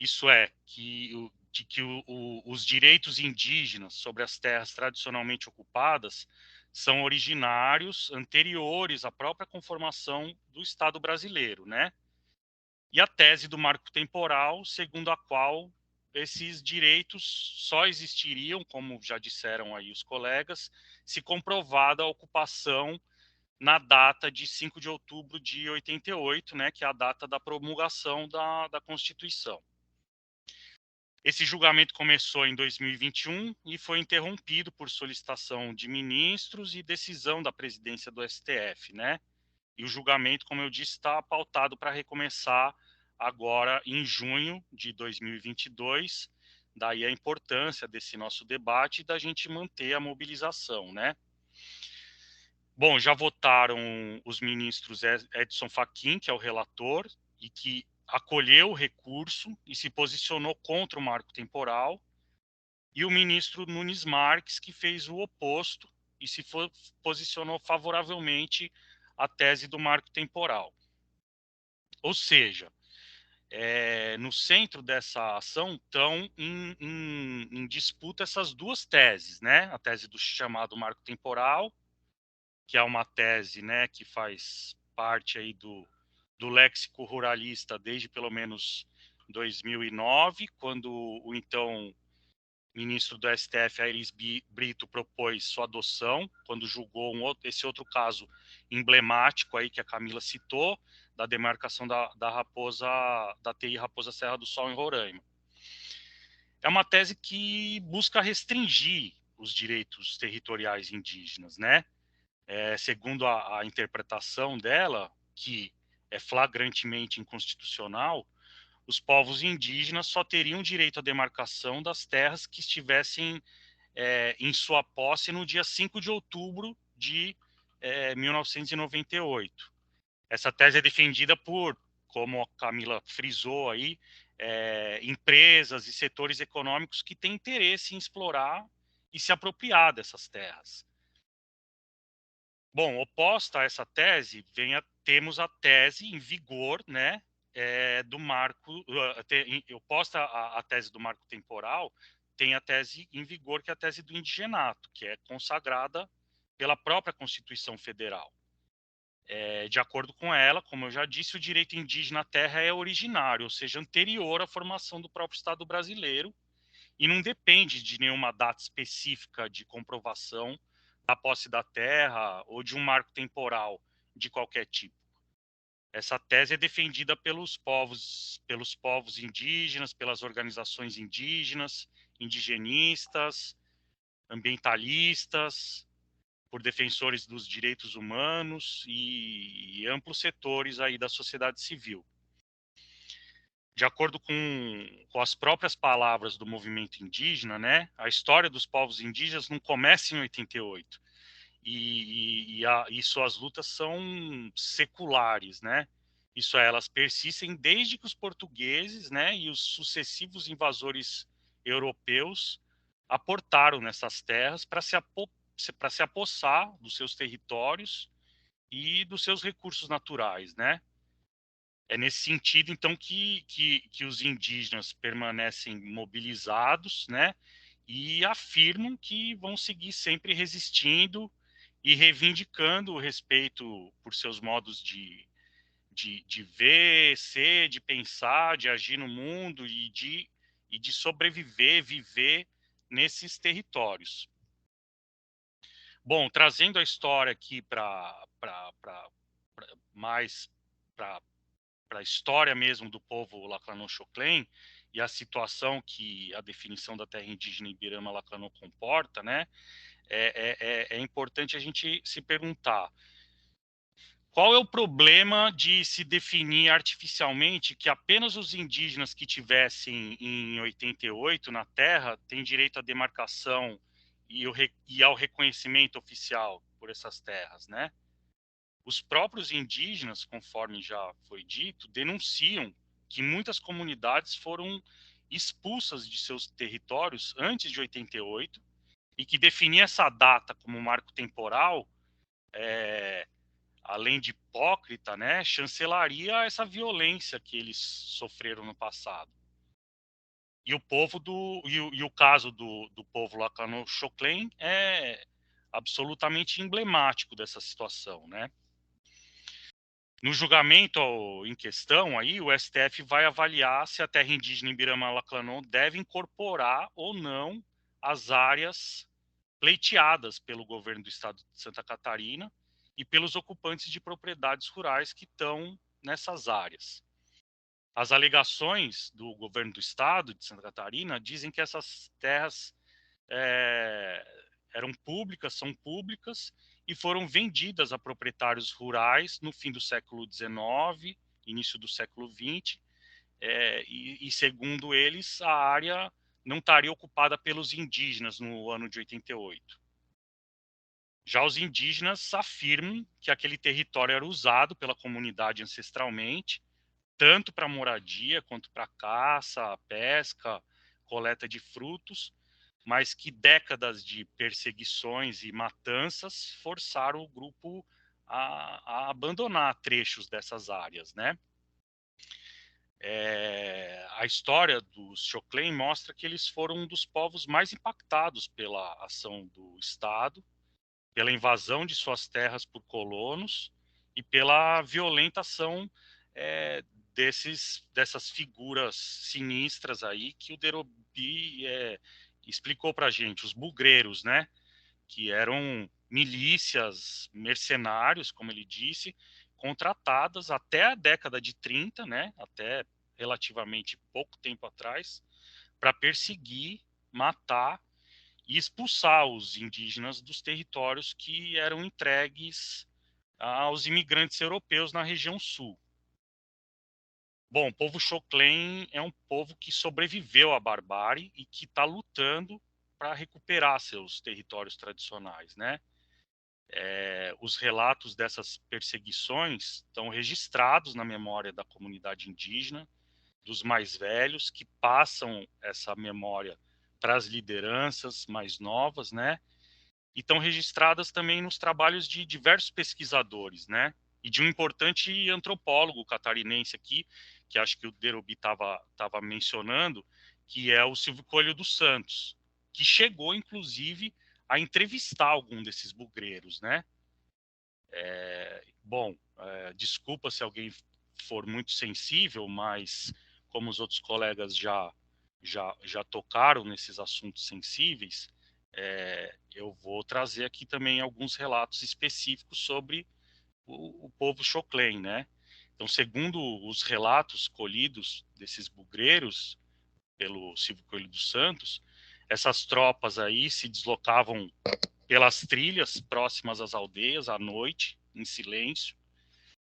Isso é, que os direitos indígenas sobre as terras tradicionalmente ocupadas são originários, anteriores à própria conformação do Estado brasileiro, né? E a tese do marco temporal, segundo a qual esses direitos só existiriam, como já disseram aí os colegas, se comprovada a ocupação na data de 5 de outubro de 88, né, que é a data da promulgação da Constituição. Esse julgamento começou em 2021 e foi interrompido por solicitação de ministros e decisão da presidência do STF, né? E o julgamento, como eu disse, está pautado para recomeçar agora em junho de 2022. Daí a importância desse nosso debate e da gente manter a mobilização, né? Bom, já votaram os ministros Edson Fachin, que é o relator, e que acolheu o recurso e se posicionou contra o marco temporal, e o ministro Nunes Marques, que fez o oposto e se posicionou favoravelmente à tese do marco temporal. Ou seja, no centro dessa ação estão em disputa essas duas teses, né? A tese do chamado marco temporal, que é uma tese, né, que faz parte aí do léxico ruralista desde pelo menos 2009, quando o então ministro do STF, Aires Brito, propôs sua adoção, quando julgou esse outro caso emblemático aí que a Camila citou, da demarcação da TI Raposa Serra do Sol em Roraima. É uma tese que busca restringir os direitos territoriais indígenas, né? Segundo a interpretação dela, que é flagrantemente inconstitucional, os povos indígenas só teriam direito à demarcação das terras que estivessem em sua posse no dia 5 de outubro de 1998. Essa tese é defendida por, como a Camila frisou aí, empresas e setores econômicos que têm interesse em explorar e se apropriar dessas terras. Bom, oposta a essa tese, temos a tese em vigor, né, do marco, oposta à tese do marco temporal, tem a tese em vigor, que é a tese do indigenato, que é consagrada pela própria Constituição Federal. De acordo com ela, como eu já disse, o direito indígena à terra é originário, ou seja, anterior à formação do próprio Estado brasileiro, e não depende de nenhuma data específica de comprovação da posse da terra ou de um marco temporal de qualquer tipo. Essa tese é defendida pelos povos indígenas, pelas organizações indígenas, indigenistas, ambientalistas, por defensores dos direitos humanos e amplos setores aí da sociedade civil. De acordo com as próprias palavras do movimento indígena, né, a história dos povos indígenas não começa em 88. e suas lutas são seculares, né? Isso é, elas persistem desde que os portugueses, né, e os sucessivos invasores europeus aportaram nessas terras para se apossar dos seus territórios e dos seus recursos naturais, né? É nesse sentido, então, que os indígenas permanecem mobilizados, né? E afirmam que vão seguir sempre resistindo e reivindicando o respeito por seus modos de ver, ser, de pensar, de agir no mundo e de sobreviver, viver nesses territórios. Bom, trazendo a história aqui mais para a história mesmo do povo Lacano-Choclen e a situação que a definição da terra indígena Ibirama-Lacano comporta, né? É importante a gente se perguntar qual é o problema de se definir artificialmente que apenas os indígenas que tivessem em 88 na terra têm direito à demarcação e ao reconhecimento oficial por essas terras, né? Os próprios indígenas, conforme já foi dito, denunciam que muitas comunidades foram expulsas de seus territórios antes de 88 e que definir essa data como marco temporal, além de hipócrita, né, chancelaria essa violência que eles sofreram no passado. E o caso do povo Lacano-Choclen é absolutamente emblemático dessa situação, né? No julgamento em questão, aí, o STF vai avaliar se a terra indígena Ibirama-Lacano deve incorporar ou não as áreas pleiteadas pelo governo do estado de Santa Catarina e pelos ocupantes de propriedades rurais que estão nessas áreas. As alegações do governo do estado de Santa Catarina dizem que essas terras eram públicas, são públicas, e foram vendidas a proprietários rurais no fim do século XIX, início do século XX, e segundo eles, a área não estaria ocupada pelos indígenas no ano de 88. Já os indígenas afirmam que aquele território era usado pela comunidade ancestralmente, tanto para moradia quanto para caça, pesca, coleta de frutos, mas que décadas de perseguições e matanças forçaram o grupo a abandonar trechos dessas áreas, né? A história dos Choclen mostra que eles foram um dos povos mais impactados pela ação do Estado, pela invasão de suas terras por colonos e pela violenta ação dessas figuras sinistras aí que o Derobi explicou para a gente, os bugreiros, né? Que eram milícias, mercenários, como ele disse, contratadas até a década de 30, né? Até relativamente pouco tempo atrás, para perseguir, matar e expulsar os indígenas dos territórios que eram entregues aos imigrantes europeus na região sul. Bom, o povo Choclen é um povo que sobreviveu à barbárie e que está lutando para recuperar seus territórios tradicionais, né? Os relatos dessas perseguições estão registrados na memória da comunidade indígena, dos mais velhos, que passam essa memória para as lideranças mais novas, né? E estão registradas também nos trabalhos de diversos pesquisadores, né? E de um importante antropólogo catarinense aqui, que acho que o Derobi estava mencionando, que é o Silvio Coelho dos Santos, que chegou, inclusive, a entrevistar algum desses bugreiros, né? Desculpa se alguém for muito sensível, mas como os outros colegas já tocaram nesses assuntos sensíveis, eu vou trazer aqui também alguns relatos específicos sobre o povo Choclen, né? Então, segundo os relatos colhidos desses bugreiros pelo Silvio Coelho dos Santos, essas tropas aí se deslocavam pelas trilhas próximas às aldeias à noite, em silêncio.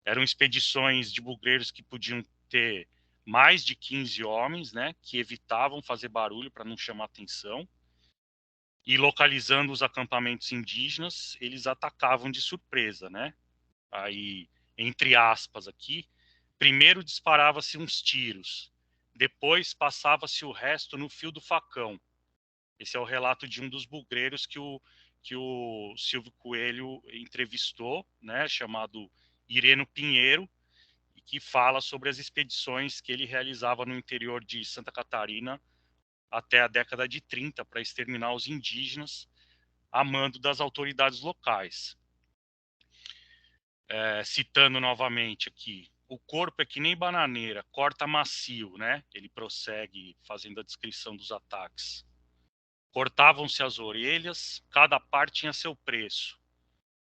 Eram expedições de bugreiros que podiam ter mais de 15 homens, né, que evitavam fazer barulho para não chamar atenção. e localizando os acampamentos indígenas, eles atacavam de surpresa, né? Aí, entre aspas aqui, primeiro disparava-se uns tiros, depois passava-se o resto no fio do facão. Esse é o relato de um dos bugreiros que o Silvio Coelho entrevistou, né, chamado Ireno Pinheiro, e que fala sobre as expedições que ele realizava no interior de Santa Catarina até a década de 30 para exterminar os indígenas a mando das autoridades locais. Citando novamente aqui, o corpo é que nem bananeira, corta macio, né? Ele prossegue fazendo a descrição dos ataques. Cortavam-se as orelhas, cada parte tinha seu preço.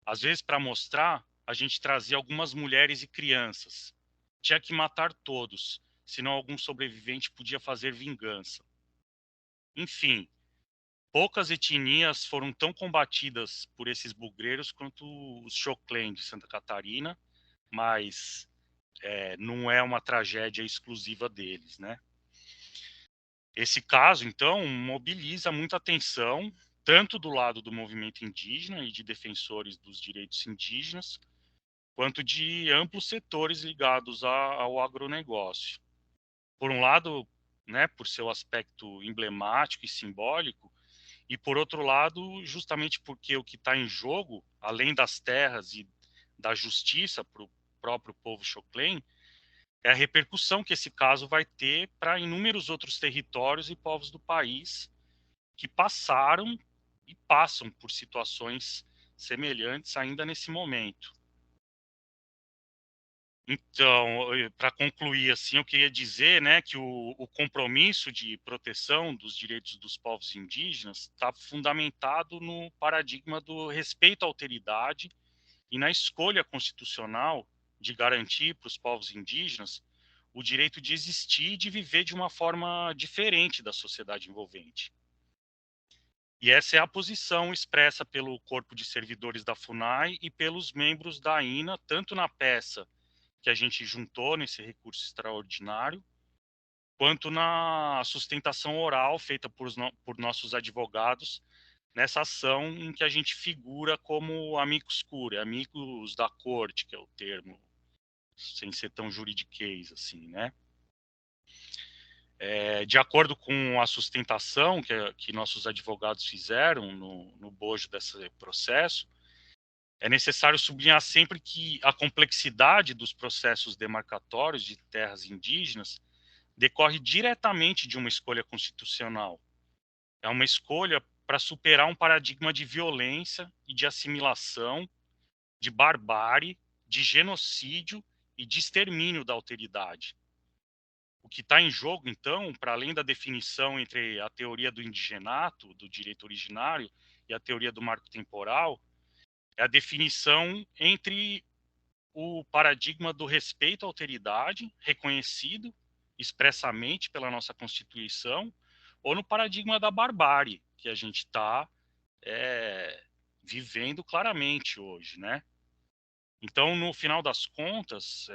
Às vezes, para mostrar, a gente trazia algumas mulheres e crianças. Tinha que matar todos, senão algum sobrevivente podia fazer vingança. Enfim, poucas etnias foram tão combatidas por esses bugreiros quanto os Choclen de Santa Catarina, mas não é uma tragédia exclusiva deles, né? Esse caso, então, mobiliza muita atenção, tanto do lado do movimento indígena e de defensores dos direitos indígenas, quanto de amplos setores ligados ao agronegócio. Por um lado, né, por seu aspecto emblemático e simbólico, e por outro lado, justamente porque o que está em jogo, além das terras e da justiça para o próprio povo Choclen, é a repercussão que esse caso vai ter para inúmeros outros territórios e povos do país que passaram e passam por situações semelhantes ainda nesse momento. Então, para concluir, assim, eu queria dizer, né, que o compromisso de proteção dos direitos dos povos indígenas está fundamentado no paradigma do respeito à alteridade e na escolha constitucional de garantir para os povos indígenas o direito de existir e de viver de uma forma diferente da sociedade envolvente. E essa é a posição expressa pelo corpo de servidores da FUNAI e pelos membros da INA, tanto na peça que a gente juntou nesse recurso extraordinário, quanto na sustentação oral feita por nossos advogados nessa ação em que a gente figura como amicus curiae, amigos da corte, que é o termo, sem ser tão juridiquês assim, né? De acordo com a sustentação que nossos advogados fizeram no bojo desse processo, é necessário sublinhar sempre que a complexidade dos processos demarcatórios de terras indígenas decorre diretamente de uma escolha constitucional. É uma escolha para superar um paradigma de violência e de assimilação, de barbárie, de genocídio e de extermínio da alteridade. O que está em jogo, então, para além da definição entre a teoria do indigenato, do direito originário, e a teoria do marco temporal, é a definição entre o paradigma do respeito à alteridade, reconhecido expressamente pela nossa Constituição, ou no paradigma da barbárie, que a gente está vivendo claramente hoje, né? Então, no final das contas,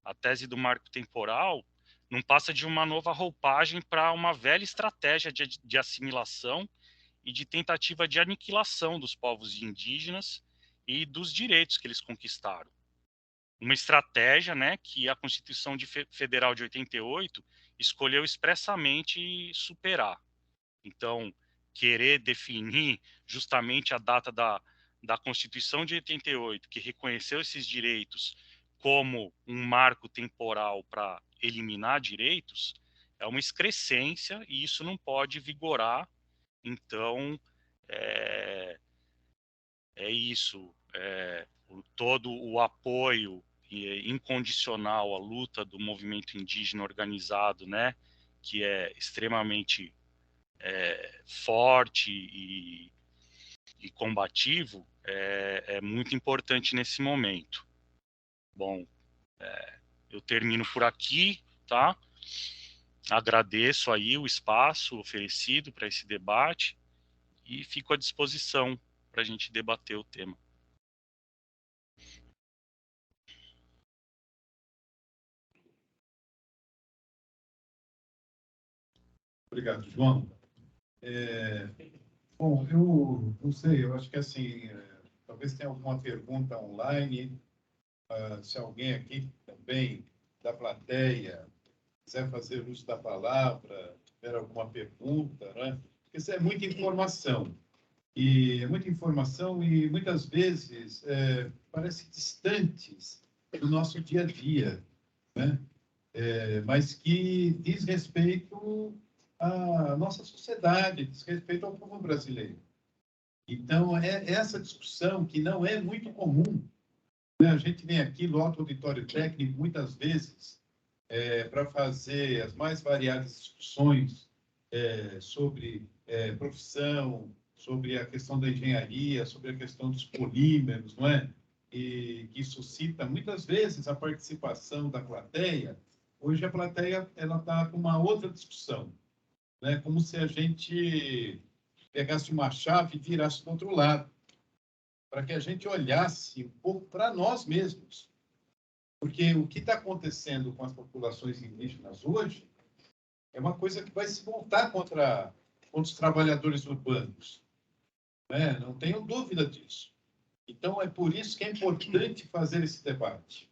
a tese do marco temporal não passa de uma nova roupagem para uma velha estratégia de assimilação e de tentativa de aniquilação dos povos indígenas e dos direitos que eles conquistaram. Uma estratégia, né, que a Constituição Federal de 88 escolheu expressamente superar. Então, querer definir justamente a data da Constituição de 88, que reconheceu esses direitos como um marco temporal para eliminar direitos, é uma excrescência e isso não pode vigorar. Então, é isso. Todo o apoio incondicional à luta do movimento indígena organizado, né, que é extremamente forte e combativo, é muito importante nesse momento. Bom, eu termino por aqui, tá? Agradeço aí o espaço oferecido para esse debate e fico à disposição para a gente debater o tema. Obrigado, João. Bom, eu não sei, eu acho que assim, talvez tenha alguma pergunta online, se alguém aqui também da plateia quiser fazer uso da palavra, tiver alguma pergunta, né? Porque isso é muita informação. E muitas vezes parece distantes do nosso dia a dia, né? Mas que diz respeito à nossa sociedade, diz respeito ao povo brasileiro. Então, é essa discussão que não é muito comum, né? A gente vem aqui, lota o auditório técnico, muitas vezes, para fazer as mais variadas discussões sobre profissão, sobre a questão da engenharia, sobre a questão dos polímeros, não é? E que suscita, muitas vezes, a participação da plateia. Hoje, a plateia está com uma outra discussão, né? Como se a gente pegasse uma chave e virasse do outro lado, para que a gente olhasse um pouco para nós mesmos. Porque o que está acontecendo com as populações indígenas hoje é uma coisa que vai se voltar contra os trabalhadores urbanos, né? Não tenho dúvida disso. Então, é por isso que é importante fazer esse debate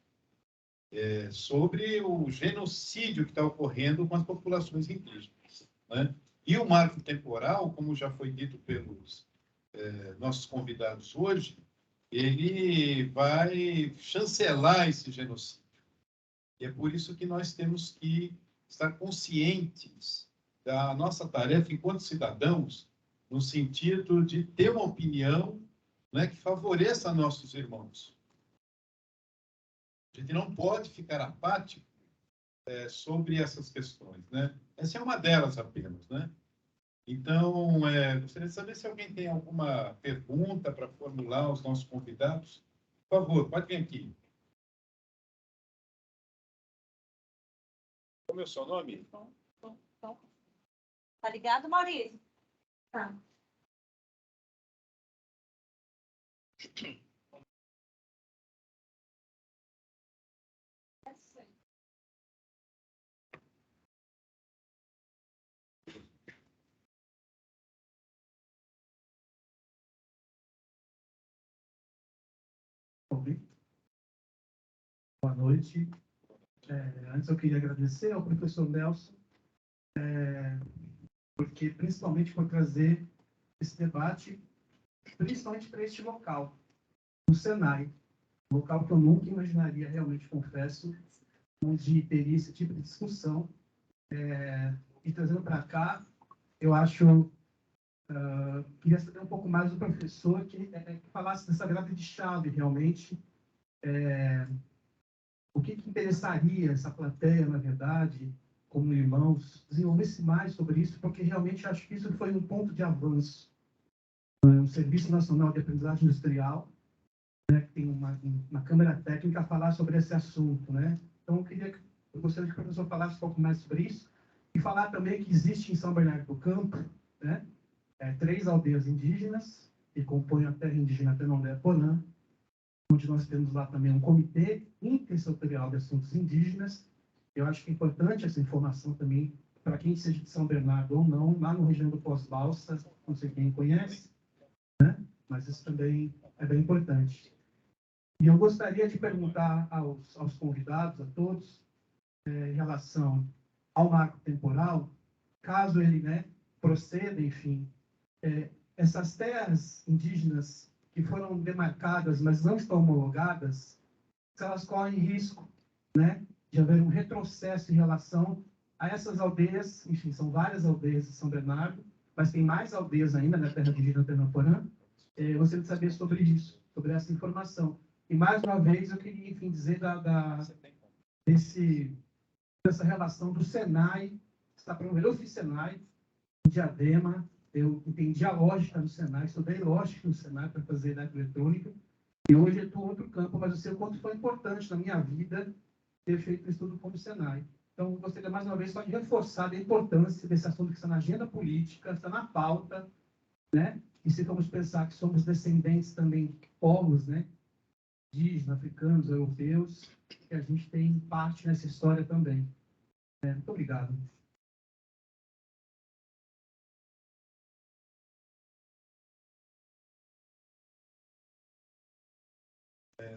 sobre o genocídio que está ocorrendo com as populações indígenas, né? E o marco temporal, como já foi dito pelos nossos convidados hoje, ele vai chancelar esse genocídio. E é por isso que nós temos que estar conscientes da nossa tarefa enquanto cidadãos, no sentido de ter uma opinião, né, que favoreça nossos irmãos. A gente não pode ficar apático sobre essas questões, né? Essa é uma delas apenas, né? Então, gostaria de saber se alguém tem alguma pergunta para formular aos nossos convidados. Por favor, pode vir aqui. Como é o seu nome? Tá ligado, Maurício? Tá. Boa noite. Antes eu queria agradecer ao professor Nelson, porque principalmente por trazer esse debate, principalmente para este local, o Senai, um local que eu nunca imaginaria, realmente confesso, onde teria esse tipo de discussão. E trazendo para cá, eu acho, queria saber um pouco mais do professor, que falasse dessa grade de chave, realmente, o que interessaria essa plateia, na verdade, como irmãos, desenvolvesse mais sobre isso, porque realmente acho que isso foi um ponto de avanço. O Serviço Nacional de Aprendizagem Industrial, né, que tem uma câmara técnica a falar sobre esse assunto, né? Então, eu gostaria que o professor falasse um pouco mais sobre isso e falar também que existe em São Bernardo do Campo, né, 3 aldeias indígenas que compõem a terra indígena Tenondé-Porã, onde nós temos lá também um comitê intersetorial de assuntos indígenas. Eu acho que é importante essa informação também para quem seja de São Bernardo ou não, lá no região do Pós-Balsa, não sei quem conhece, né? Mas isso também é bem importante. E eu gostaria de perguntar aos convidados, a todos, em relação ao marco temporal, caso ele, né, proceda, enfim, essas terras indígenas que foram demarcadas, mas não estão homologadas, se elas correm risco, né, de haver um retrocesso em relação a essas aldeias, enfim, são várias aldeias de São Bernardo, mas tem mais aldeias ainda na terra indígena Tenamporã. Eu gostaria de saber sobre isso, sobre essa informação. E, mais uma vez, eu queria, enfim, dizer dessa relação do Senai, está promovendo, eu fiz Senai, em Diadema, eu entendi a lógica do Senai, estudei lógica no Senai para fazer eletroeletrônica, e hoje estou em outro campo, mas eu sei o quanto foi importante na minha vida ter feito um estudo como o Senai. Então, eu gostaria mais uma vez só de reforçar a importância desse assunto que está na agenda política, está na pauta, né? E se formos pensar que somos descendentes também de povos, né, indígenas, africanos, europeus, que a gente tem parte nessa história também. Muito obrigado.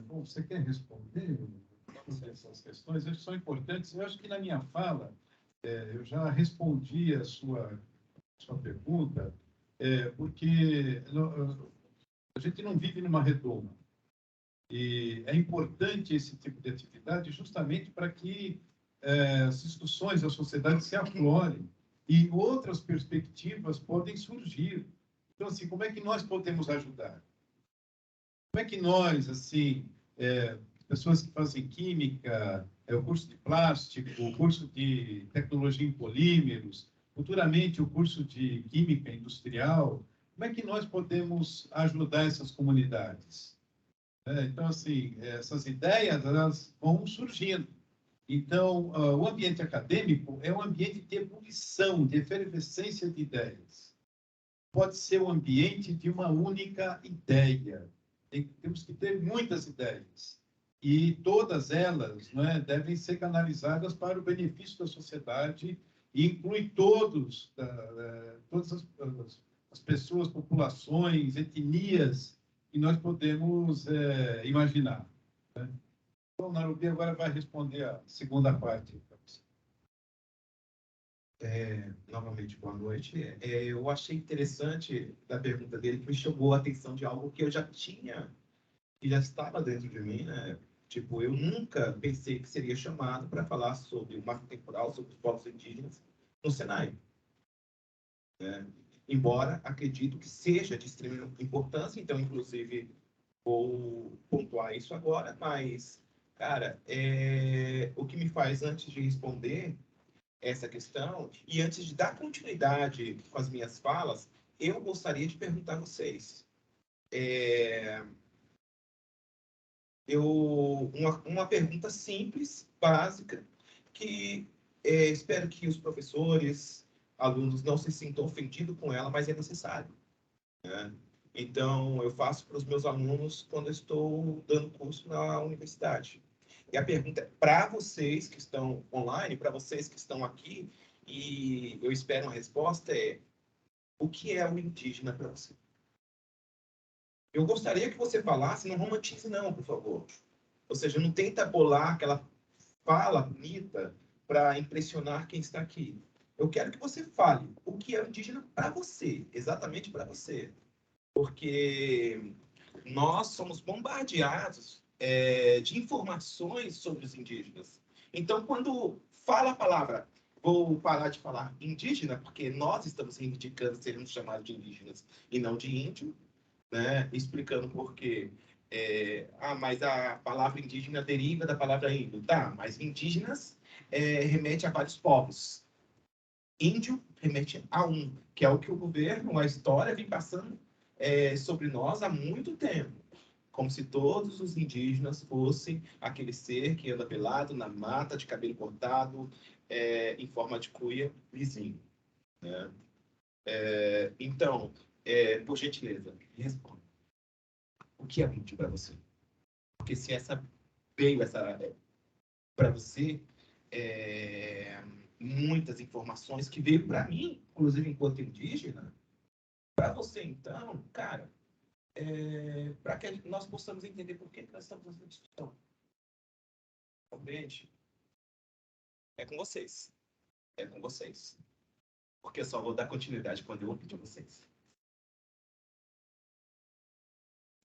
Bom, você quer responder essas questões? Acho que são importantes. Eu acho que na minha fala, eu já respondi a sua pergunta, porque a gente não vive numa redoma. E é importante esse tipo de atividade justamente para que as discussões da sociedade se aflorem e outras perspectivas podem surgir. Então, assim, como é que nós podemos ajudar? Como é que nós, assim, pessoas que fazem química, o curso de plástico, o curso de tecnologia em polímeros, futuramente o curso de química industrial, como é que nós podemos ajudar essas comunidades? Então, assim, essas ideias, elas vão surgindo. Então, o ambiente acadêmico é um ambiente de ebulição, de efervescência de ideias. Pode ser o ambiente de uma única ideia. Temos que ter muitas ideias. E todas elas, né, devem ser canalizadas para o benefício da sociedade e inclui todas as pessoas, populações, etnias que nós podemos imaginar. Né? Então, o Narubi agora vai responder a segunda parte. Novamente, boa noite. Eu achei interessante da pergunta dele que me chamou a atenção de algo que eu já tinha, que já estava dentro de mim, né? Tipo, eu nunca pensei que seria chamado para falar sobre o marco temporal, sobre os povos indígenas no Senai. Né? Embora acredito que seja de extrema importância, então, inclusive, vou pontuar isso agora, mas, cara, o que me faz, antes de responder essa questão, e antes de dar continuidade com as minhas falas, eu gostaria de perguntar a vocês. Uma pergunta simples, básica, que espero que os professores, alunos não se sintam ofendidos com ela, mas é necessário. Né? Então, eu faço para os meus alunos quando eu estou dando curso na universidade. E a pergunta é para vocês que estão online, para vocês que estão aqui, e eu espero uma resposta, o que é o indígena para você? Eu gostaria que você falasse, não romantize não, por favor. Ou seja, não tenta bolar aquela fala bonita para impressionar quem está aqui. Eu quero que você fale o que é o indígena para você, exatamente para você. Porque nós somos bombardeados de informações sobre os indígenas. Então, quando fala a palavra, vou parar de falar indígena, porque nós estamos reivindicando sermos chamados de indígenas e não de índio, né? Explicando por quê. Mas a palavra indígena deriva da palavra índio. Tá, mas indígenas remete a vários povos. Índio remete a um, que é o que o governo, a história, vem passando sobre nós há muito tempo. Como se todos os indígenas fossem aquele ser que anda pelado na mata, de cabelo cortado, em forma de cuia, lisinho. Né? Então, por gentileza, responda. O que é índio para você? Porque se veio para você, muitas informações que veio para mim, inclusive enquanto indígena, para você, então, cara, para que nós possamos entender por que nós estamos nessa discussão. Realmente, é com vocês. É com vocês. Porque eu só vou dar continuidade quando eu ouvir de vocês.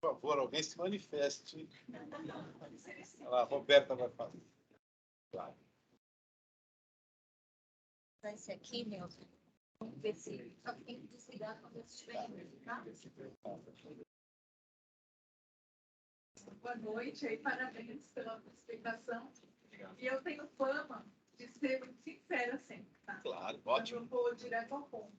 Por favor, alguém se manifeste. Olha lá, a Roberta vai falar. Claro. Esse aqui, Nelson. Vamos ver se só tem que desligar quando eu estiver indo, tá? Boa noite, aí parabéns pela explicação. E eu tenho fama de ser muito sincera sempre, tá? Claro, ótimo. Eu vou direto ao ponto.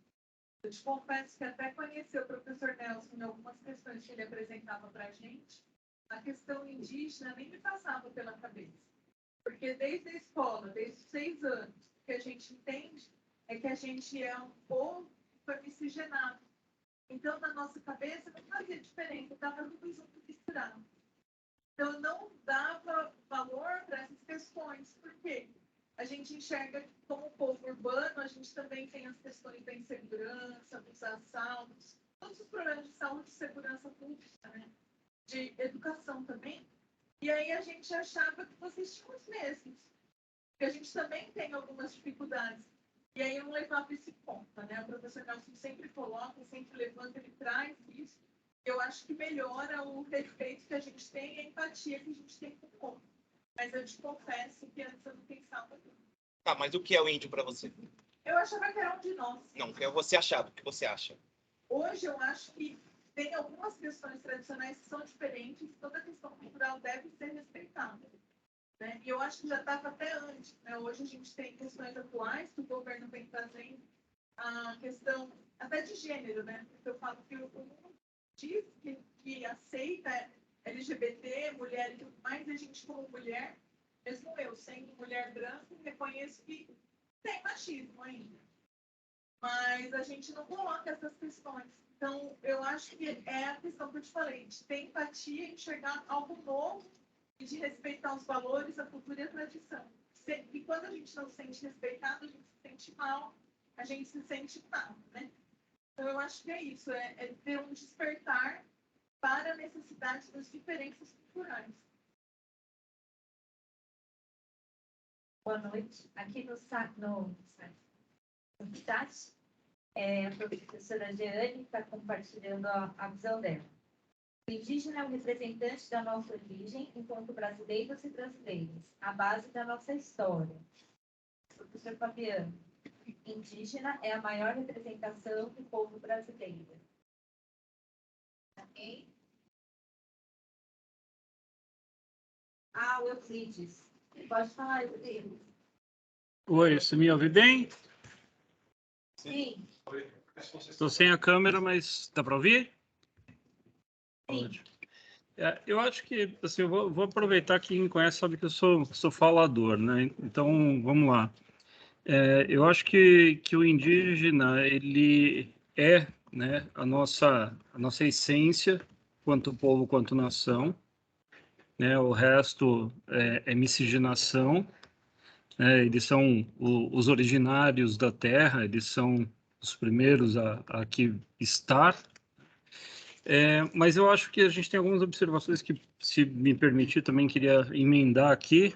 Eu te confesso que até conheci o professor Nelson em algumas questões que ele apresentava para a gente. A questão indígena nem me passava pela cabeça. Porque desde a escola, desde os 6 anos, o que a gente entende é que a gente é um povo que foi miscigenado. Então, na nossa cabeça, não fazia diferença, estava tudo junto, misturado. Então, eu não dava valor para essas questões. Por quê? A gente enxerga que, como povo urbano, a gente também tem as questões da insegurança, dos assaltos, todos os problemas de saúde e segurança pública, né? De educação também, E aí a gente achava que vocês tinham os mesmos. Porque a gente também tem algumas dificuldades. E aí eu não levava isso em conta, né? O professor Nelson sempre coloca, sempre levanta, ele traz isso. Eu acho que melhora o respeito que a gente tem e a empatia que a gente tem com o povo. Mas eu te confesso que antes eu não pensava nisso. Tá, mas o que é o índio para você? Eu achava que era um de nós. Não, o que você achava? O que você acha? Hoje eu acho que tem algumas questões tradicionais que são diferentes, toda a questão cultural deve ser respeitada. Né? E eu acho que já estava até antes. Né? Hoje a gente tem questões atuais que o governo vem trazendo, a questão até de gênero, né? Porque eu falo que o mundo diz que aceita LGBT, mulher e tudo mais, e a gente como mulher, mesmo eu sendo mulher branca, reconheço que tem machismo ainda. Mas a gente não coloca essas questões. Então, eu acho que é a questão que eu te falei, de ter empatia, enxergar algo novo e de respeitar os valores, a cultura e a tradição. E quando a gente não se sente respeitado, a gente se sente mal, a gente se sente mal, né? Então, eu acho que é isso, é ter um despertar para a necessidade das diferenças culturais. Boa noite. Aqui no chat, a professora Jeane está compartilhando a visão dela. O indígena é o representante da nossa origem enquanto brasileiros e brasileiras, a base da nossa história. Professor Fabiano, indígena é a maior representação do povo brasileiro. Ok? O Euclides. Pode falar, Euclides. Oi, você me ouve bem? Sim. Estou sem a câmera, mas dá para ouvir? Sim. Ótimo. Eu acho que, assim, eu vou aproveitar que quem me conhece sabe que eu sou falador, né? Então, vamos lá. Eu acho que o indígena, ele é, né, a nossa essência, quanto povo, quanto nação, né? O resto é miscigenação, né? Eles são os originários da terra, eles são os primeiros a aqui estar. Mas eu acho que a gente tem algumas observações que, se me permitir, também queria emendar aqui.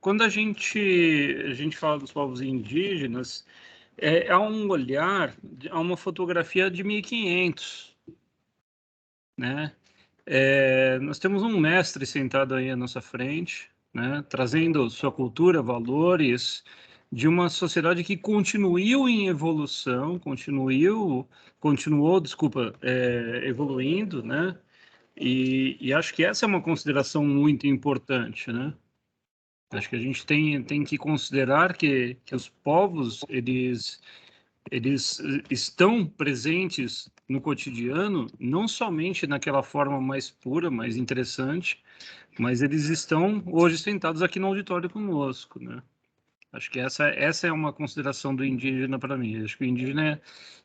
Quando a gente fala dos povos indígenas, há um olhar, há uma fotografia de 1500, né? Nós temos um mestre sentado aí à nossa frente, né? Trazendo sua cultura, valores, de uma sociedade que continuou em evolução, continuou, desculpa, evoluindo, né? E acho que essa é uma consideração muito importante, né? Acho que a gente tem que considerar que os povos, eles estão presentes no cotidiano, não somente naquela forma mais pura, mais interessante, mas eles estão hoje sentados aqui no auditório conosco, né? Acho que essa é uma consideração do indígena para mim. Acho que o indígena,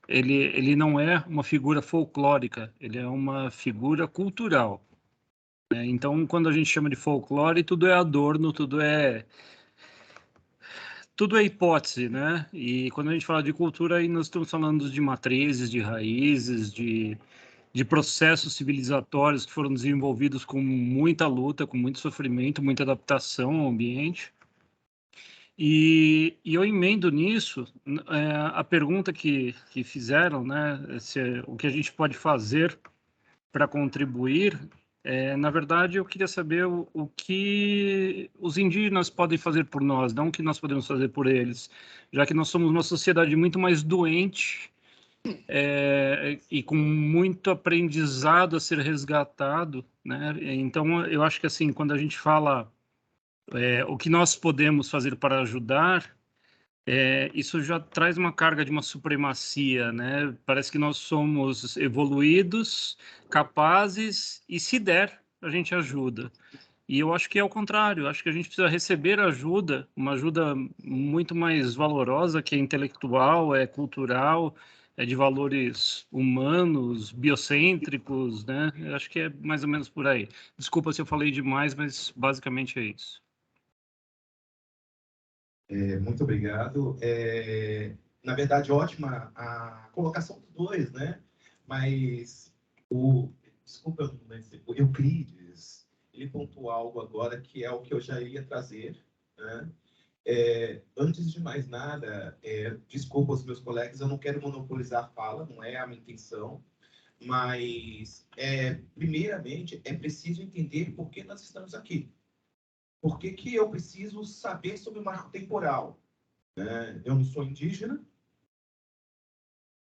ele não é uma figura folclórica, ele é uma figura cultural, né? Então, quando a gente chama de folclore, tudo é adorno, tudo é hipótese, né? E quando a gente fala de cultura, aí nós estamos falando de matrizes, de raízes, de processos civilizatórios que foram desenvolvidos com muita luta, com muito sofrimento, muita adaptação ao ambiente. E eu emendo nisso a pergunta que fizeram, né? O que a gente pode fazer para contribuir. Na verdade, eu queria saber o que os indígenas podem fazer por nós, não o que nós podemos fazer por eles, já que nós somos uma sociedade muito mais doente e com muito aprendizado a ser resgatado, né? Então, eu acho que, assim, quando a gente fala o que nós podemos fazer para ajudar, isso já traz uma carga de uma supremacia, né? Parece que nós somos evoluídos, capazes, e se der, a gente ajuda. E eu acho que é o contrário, acho que a gente precisa receber ajuda, uma ajuda muito mais valorosa, que é intelectual, é cultural, é de valores humanos, biocêntricos, né? Eu acho que é mais ou menos por aí. Desculpa se eu falei demais, mas basicamente é isso. Muito obrigado. Na verdade, ótima a colocação dos dois, né? Mas desculpa, o Euclides, ele pontuou algo agora que é o que eu já ia trazer, né? Antes de mais nada, desculpa aos meus colegas, eu não quero monopolizar a fala, não é a minha intenção, mas, primeiramente, é preciso entender por que nós estamos aqui. Por que que eu preciso saber sobre o marco temporal? Eu não sou indígena,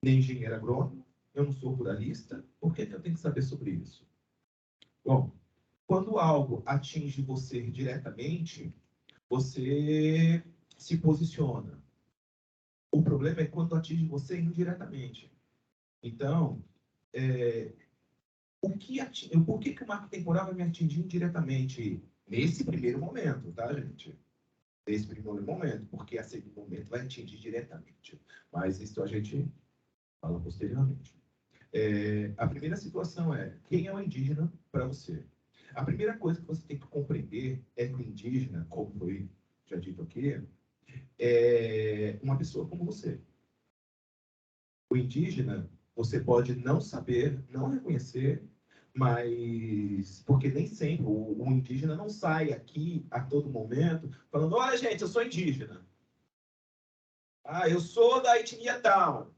nem engenheiro agrônomo, eu não sou ruralista, por que que eu tenho que saber sobre isso? Bom, quando algo atinge você diretamente, você se posiciona. O problema é quando atinge você indiretamente. Então, por que que o marco temporal vai me atingir indiretamente nesse primeiro momento, tá, gente? Nesse primeiro momento, porque a segundo momento vai atingir diretamente. Mas isso a gente fala posteriormente. A primeira situação é, quem é o indígena para você? A primeira coisa que você tem que compreender é que o indígena, como foi já dito aqui, é uma pessoa como você. O indígena, você pode não saber, não reconhecer, mas porque nem sempre o indígena não sai aqui a todo momento falando: olha, gente, eu sou indígena. Ah, eu sou da etnia tal.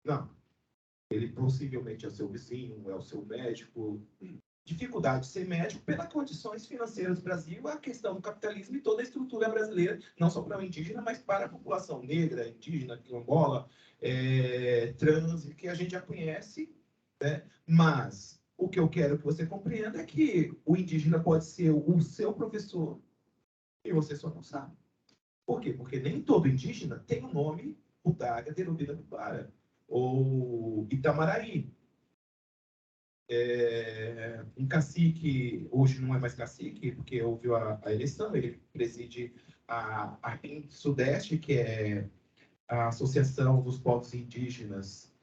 Não. Ele possivelmente é o seu vizinho, é o seu médico. Dificuldade de ser médico pelas condições financeiras do Brasil, a questão do capitalismo e toda a estrutura brasileira, não só para o indígena, mas para a população negra, indígena, quilombola, trans, que a gente já conhece, né? Mas o que eu quero que você compreenda é que o indígena pode ser o seu professor e você só não sabe. Por quê? Porque nem todo indígena tem o nome Rudaga Derubina Bubara ou Itamaraí. Um cacique, hoje não é mais cacique, porque houve a eleição, ele preside a Sudeste, que é a Associação dos Povos Indígenas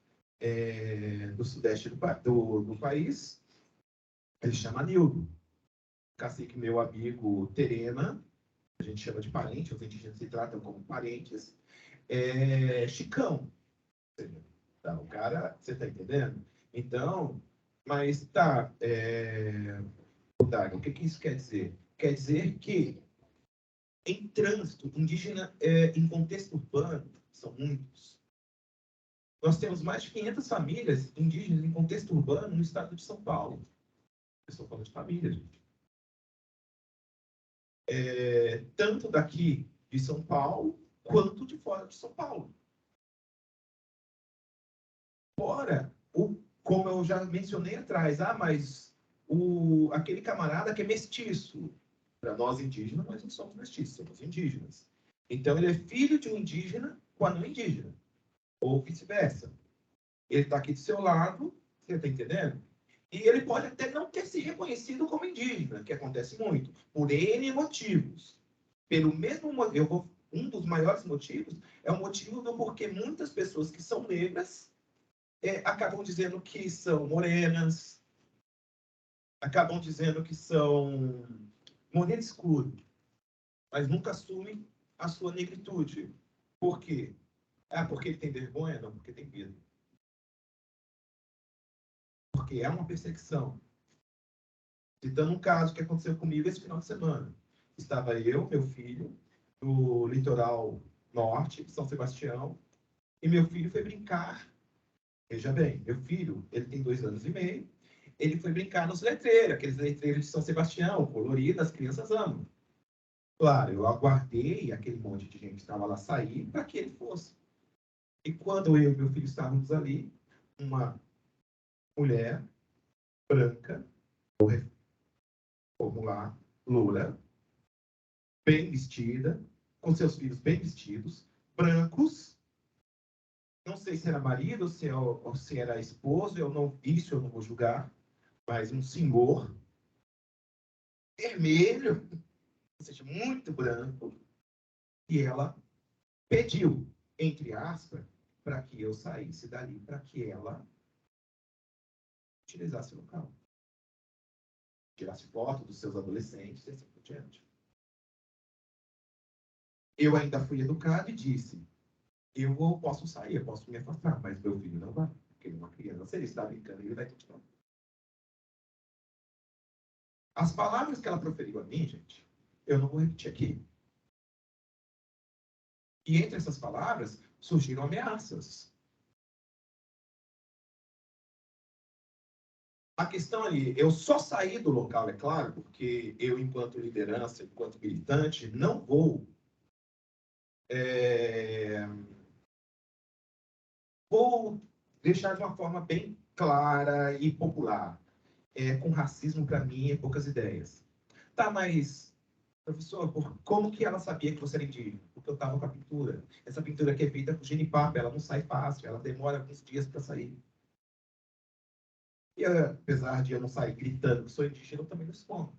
do Sudeste do país. Ele chama Nildo. Cacique, meu amigo Terena, a gente chama de parente, os indígenas se tratam como parentes. Chicão. Tá, o cara, você está entendendo? Então, mas tá, o que que isso quer dizer? Quer dizer que em trânsito, indígena em contexto urbano, são muitos. Nós temos mais de 500 famílias indígenas em contexto urbano no estado de São Paulo. Eu estou falando de família, gente. Tanto daqui de São Paulo, quanto de fora de São Paulo. Fora, como eu já mencionei atrás, mas aquele camarada que é mestiço. Para nós indígenas, nós não somos mestiços, somos indígenas. Então, ele é filho de um indígena com a não indígena. Ou vice-versa. Ele está aqui do seu lado, você está entendendo? E ele pode até não ter se reconhecido como indígena, que acontece muito, por N motivos. Pelo mesmo motivo, um dos maiores motivos é o motivo do porquê muitas pessoas que são negras acabam dizendo que são morenas, acabam dizendo que são moreno escuro, mas nunca assumem a sua negritude. Por quê? Porque ele tem vergonha? Não, porque tem medo. Porque é uma perseguição. Citando um caso que aconteceu comigo esse final de semana. Estava eu, meu filho, no litoral norte de São Sebastião, e meu filho foi brincar. Veja bem, meu filho, ele tem 2 anos e meio, ele foi brincar nos letreiros, aqueles letreiros de São Sebastião, coloridos, as crianças amam. Claro, eu aguardei aquele monte de gente que estava lá sair para que ele fosse. E quando eu e meu filho estávamos ali, uma mulher branca, como lá, loura, bem vestida, com seus filhos bem vestidos, brancos, não sei se era marido ou se era esposo, isso eu não vou julgar, mas um senhor vermelho, ou seja, muito branco, e ela pediu, entre aspas, para que eu saísse dali, para que ela utilizasse o local. Tirasse foto dos seus adolescentes e assim por diante. Eu ainda fui educado e disse, eu posso sair, eu posso me afastar, mas meu filho não vai, porque ele é uma criança, ele está brincando, ele vai continuar. As palavras que ela proferiu a mim, gente, eu não vou repetir aqui. E entre essas palavras surgiram ameaças. A questão ali, eu só saí do local, é claro, porque eu, enquanto liderança, enquanto militante, não vou vou deixar de uma forma bem clara e popular. Com racismo, para mim, é poucas ideias. Tá, mas, professor, como que ela sabia que você era indígena? Porque eu estava com a pintura. Essa pintura aqui é feita com genipapo, ela não sai fácil, ela demora alguns dias para sair. E apesar de eu não sair gritando que sou indígena, eu também não escondo.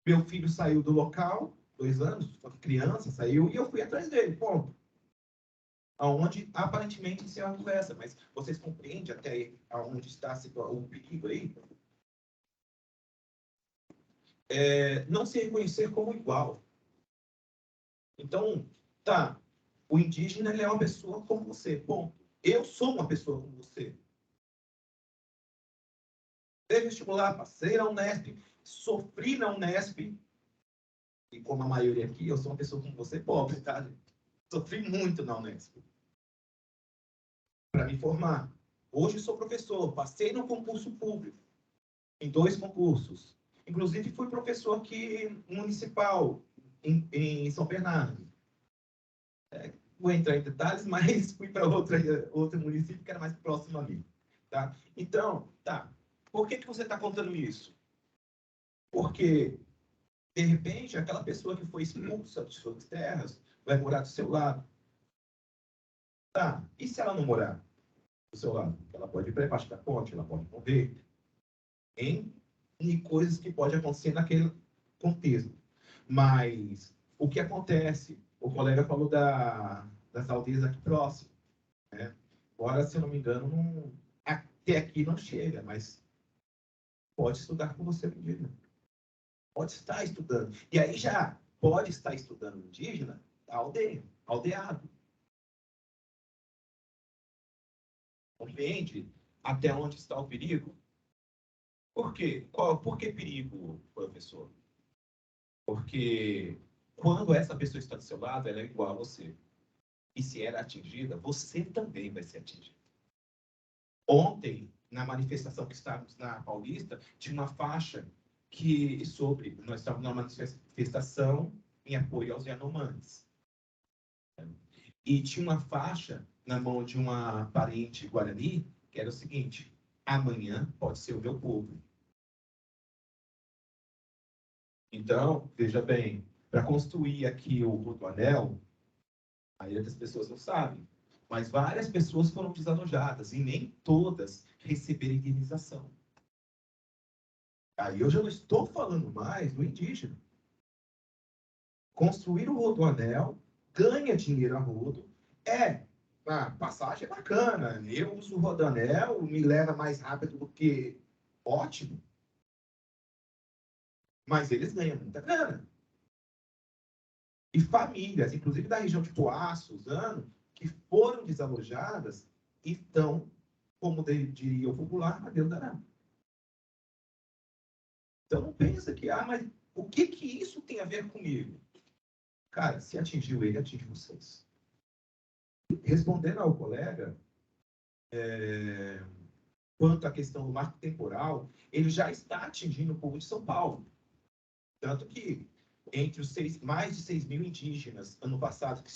Meu filho saiu do local, 2 anos, criança, saiu, e eu fui atrás dele, ponto. Aonde aparentemente se é uma conversa, mas vocês compreendem até aonde está o perigo aí? Não se reconhecer como igual. Então, tá, o indígena ele é uma pessoa como você, ponto. Eu sou uma pessoa como você. Fiz vestibular, passei na Unesp, sofri na Unesp, e como a maioria aqui, eu sou uma pessoa como você, pobre, tá? Sofri muito na Unesp para me formar. Hoje sou professor, passei no concurso público, em 2 concursos. Inclusive fui professor aqui municipal, em São Bernardo. Vou entrar em detalhes, mas fui para outro município que era mais próximo a mim. Tá? Então, tá. Por que você está contando isso? Porque, de repente, aquela pessoa que foi expulsa de suas terras vai morar do seu lado. Tá. E se ela não morar do seu lado? Ela pode ir para debaixo da ponte, ela pode morrer. E coisas que podem acontecer naquele contexto. Mas o que acontece? O colega falou das aldeias aqui próximo. Né? Agora, se eu não me engano, até aqui não chega, mas pode estudar com você indígena. Pode estar estudando. E aí já pode estar estudando indígena da aldeia, aldeado. Compreende até onde está o perigo? Por quê? Por que perigo, professor? Porque quando essa pessoa está do seu lado, ela é igual a você. E se ela é atingida, você também vai ser atingido. Ontem, na manifestação que estávamos na Paulista, tinha uma faixa nós estávamos numa manifestação em apoio aos Yanomamis. E tinha uma faixa na mão de uma parente guarani, que era o seguinte: amanhã pode ser o meu povo. Então, veja bem, para construir aqui o Rodoanel, a maioria das pessoas não sabe, mas várias pessoas foram desalojadas e nem todas receberam indenização. Aí eu já não estou falando mais do indígena. Construir o Rodoanel, ganha dinheiro a rodo, a passagem é bacana, eu uso o Rodoanel, me leva mais rápido do que ótimo, mas eles ganham muita grana. E famílias, inclusive da região de Poá, Suzano, que foram desalojadas e estão, como diria o popular, a Deus dará. Então não pensa que, mas o que isso tem a ver comigo? Cara, se atingiu ele, atinge vocês. Respondendo ao colega, quanto à questão do marco temporal, ele já está atingindo o povo de São Paulo. Tanto que, entre os mais de 6 mil indígenas, ano passado, que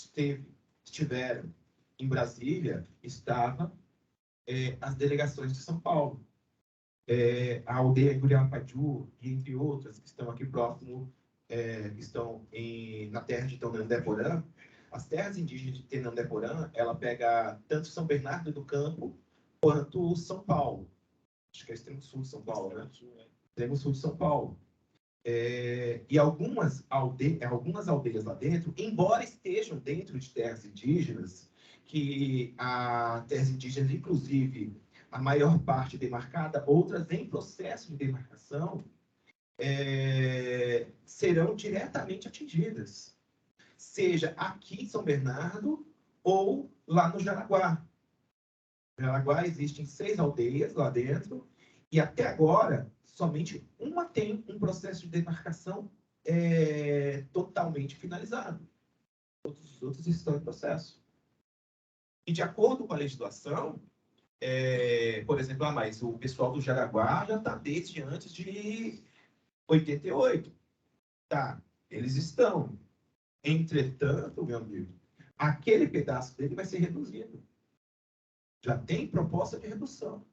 estiveram em Brasília, estavam as delegações de São Paulo. A aldeia Guriapaju, e entre outras, que estão aqui próximo, estão na terra de Tenandeporã. As terras indígenas de Tenandeporã, ela pega tanto São Bernardo do Campo, quanto São Paulo. Acho que é o extremo sul de São Paulo, né? Extremo sul de São Paulo. E algumas aldeias lá dentro, embora estejam dentro de terras indígenas, que a terras indígenas, inclusive, a maior parte demarcada, outras em processo de demarcação, serão diretamente atingidas. Seja aqui em São Bernardo ou lá no Jaraguá. No Jaraguá existem 6 aldeias lá dentro E até agora, somente uma tem um processo de demarcação totalmente finalizado. Todos os outros estão em processo. E de acordo com a legislação, por exemplo, mas o pessoal do Jaraguá já está desde antes de 88. Tá, eles estão. Entretanto, meu amigo, aquele pedaço dele vai ser reduzido. Já tem proposta de redução.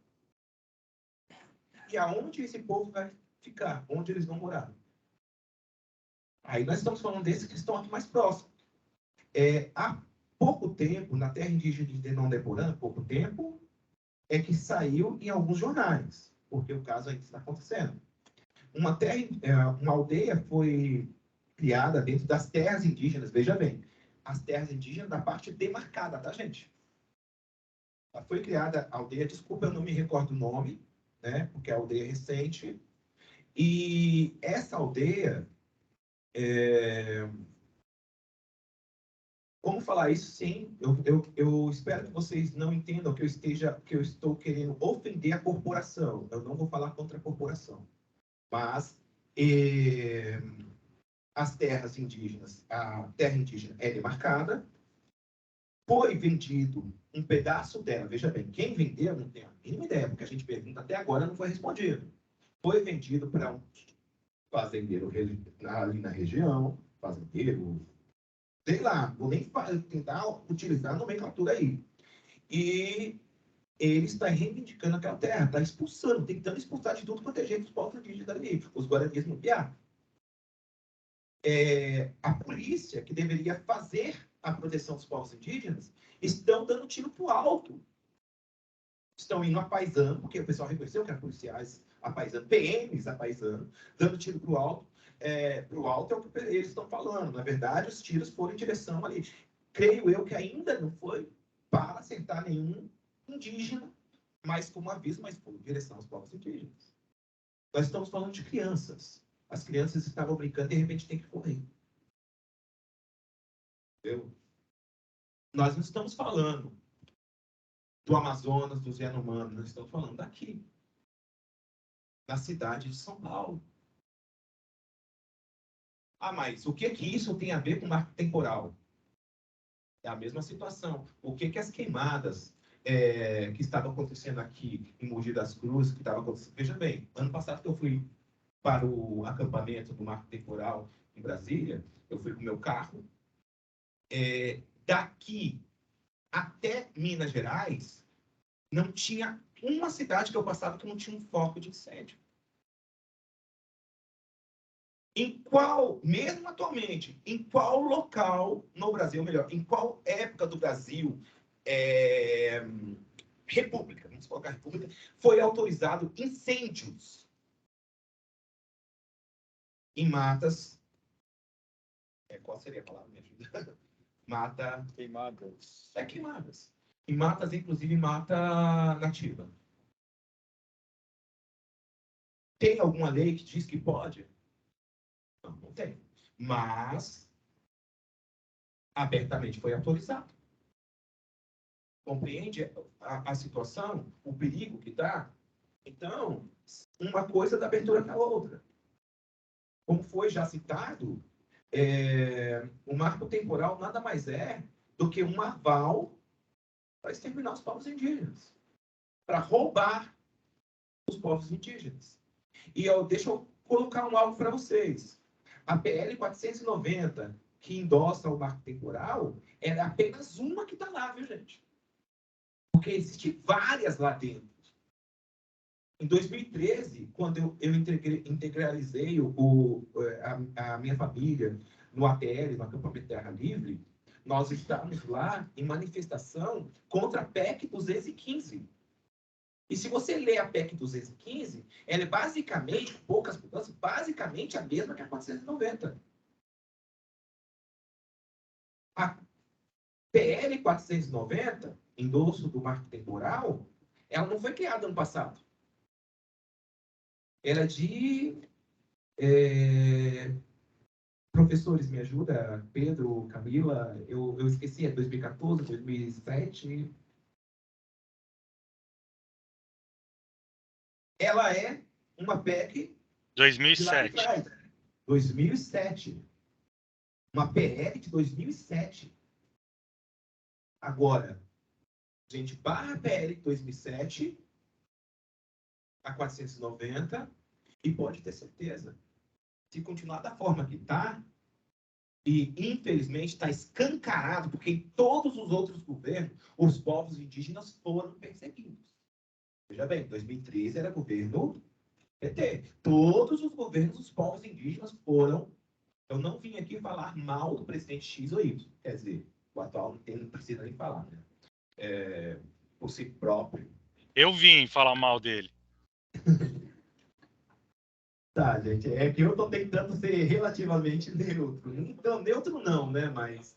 E aonde esse povo vai ficar? Onde eles vão morar? Aí nós estamos falando desses que estão aqui mais próximos. Há pouco tempo, na terra indígena de Denão-Deporã, pouco tempo, é que saiu em alguns jornais, porque o caso ainda está acontecendo. Uma aldeia foi criada dentro das terras indígenas, veja bem, as terras indígenas da parte demarcada, tá, gente? Foi criada a aldeia, desculpa, eu não me recordo o nome, né, porque a aldeia é recente, e essa aldeia, como falar isso? Sim, eu espero que vocês não entendam que eu estou querendo ofender a corporação. Eu não vou falar contra a corporação, mas as terras indígenas, a terra indígena é demarcada, foi vendido um pedaço dela. Veja bem, quem vendeu não tem a mínima ideia, porque a gente pergunta até agora não foi respondido. Foi vendido para um fazendeiro ali na região, fazendeiro, sei lá, vou nem tentar utilizar a nomenclatura aí. E ele está reivindicando aquela terra, está expulsando, tentando expulsar de tudo quanto é jeito os povos indígenas dali, os guaranis no Piá. A polícia, que deveria fazer a proteção dos povos indígenas, estão dando tiro para o alto. Estão indo apaisando, porque o pessoal reconheceu que eram policiais apaisando, PMs apaisando, dando tiro para o alto. Para o alto é o que eles estão falando. Na verdade, os tiros foram em direção ali. Creio eu que ainda não foi para acertar nenhum indígena, mas como aviso, mas foi em direção aos povos indígenas. Nós estamos falando de crianças. As crianças estavam brincando e de repente tem que correr. Entendeu? Nós não estamos falando do Amazonas, dos Yanomamis, nós estamos falando daqui, na cidade de São Paulo. Mas o que isso tem a ver com marco temporal? É a mesma situação. O que as queimadas que estavam acontecendo aqui em Mogi das Cruzes, que estavam acontecendo... Veja bem, ano passado que eu fui para o acampamento do marco temporal em Brasília, eu fui com o meu carro. Daqui até Minas Gerais, não tinha uma cidade que eu passava que não tinha um foco de incêndio. Mesmo atualmente, em qual local no Brasil, melhor, em qual época do Brasil, república, vamos colocar república, foi autorizado incêndios em matas, qual seria a palavra, me ajuda? Mata... Queimadas. Queimadas. Em matas, inclusive mata nativa. Tem alguma lei que diz que pode? Não tem. Mas, abertamente foi autorizado. Compreende a situação, o perigo que dá? Então, uma coisa dá abertura para a outra. Como foi já citado, o marco temporal nada mais é do que um aval para exterminar os povos indígenas, para roubar os povos indígenas. E deixa eu colocar algo para vocês. A PL 490, que endossa o marco temporal, é apenas uma que está lá, viu, gente? Porque existem várias lá dentro. Em 2013, quando eu integralizei a minha família no ATL, no Acampamento Terra Livre, nós estávamos lá em manifestação contra a PEC 215. E se você ler a PEC 215, ela é basicamente, poucas mudanças, basicamente a mesma que a 490. A PL 490, endosso do marco temporal, ela não foi criada ano passado. Ela é de... professores, me ajuda? Pedro, Camila, eu esqueci, é 2014, 2007... ela é uma PEC de lá de 2007. trás, 2007. Uma PL de 2007. Agora, a gente barra a PL de 2007 a 490 e pode ter certeza, se continuar da forma que está, e infelizmente está escancarado, porque em todos os outros governos, os povos indígenas foram perseguidos. Veja bem, 2013 era governo PT. Todos os governos, os povos indígenas foram. Eu não vim aqui falar mal do presidente X ou Y. Quer dizer, o atual não precisa nem falar, né? Por si próprio. Eu vim falar mal dele. Tá, gente, é que eu estou tentando ser relativamente neutro. Então, neutro não, né? Mas,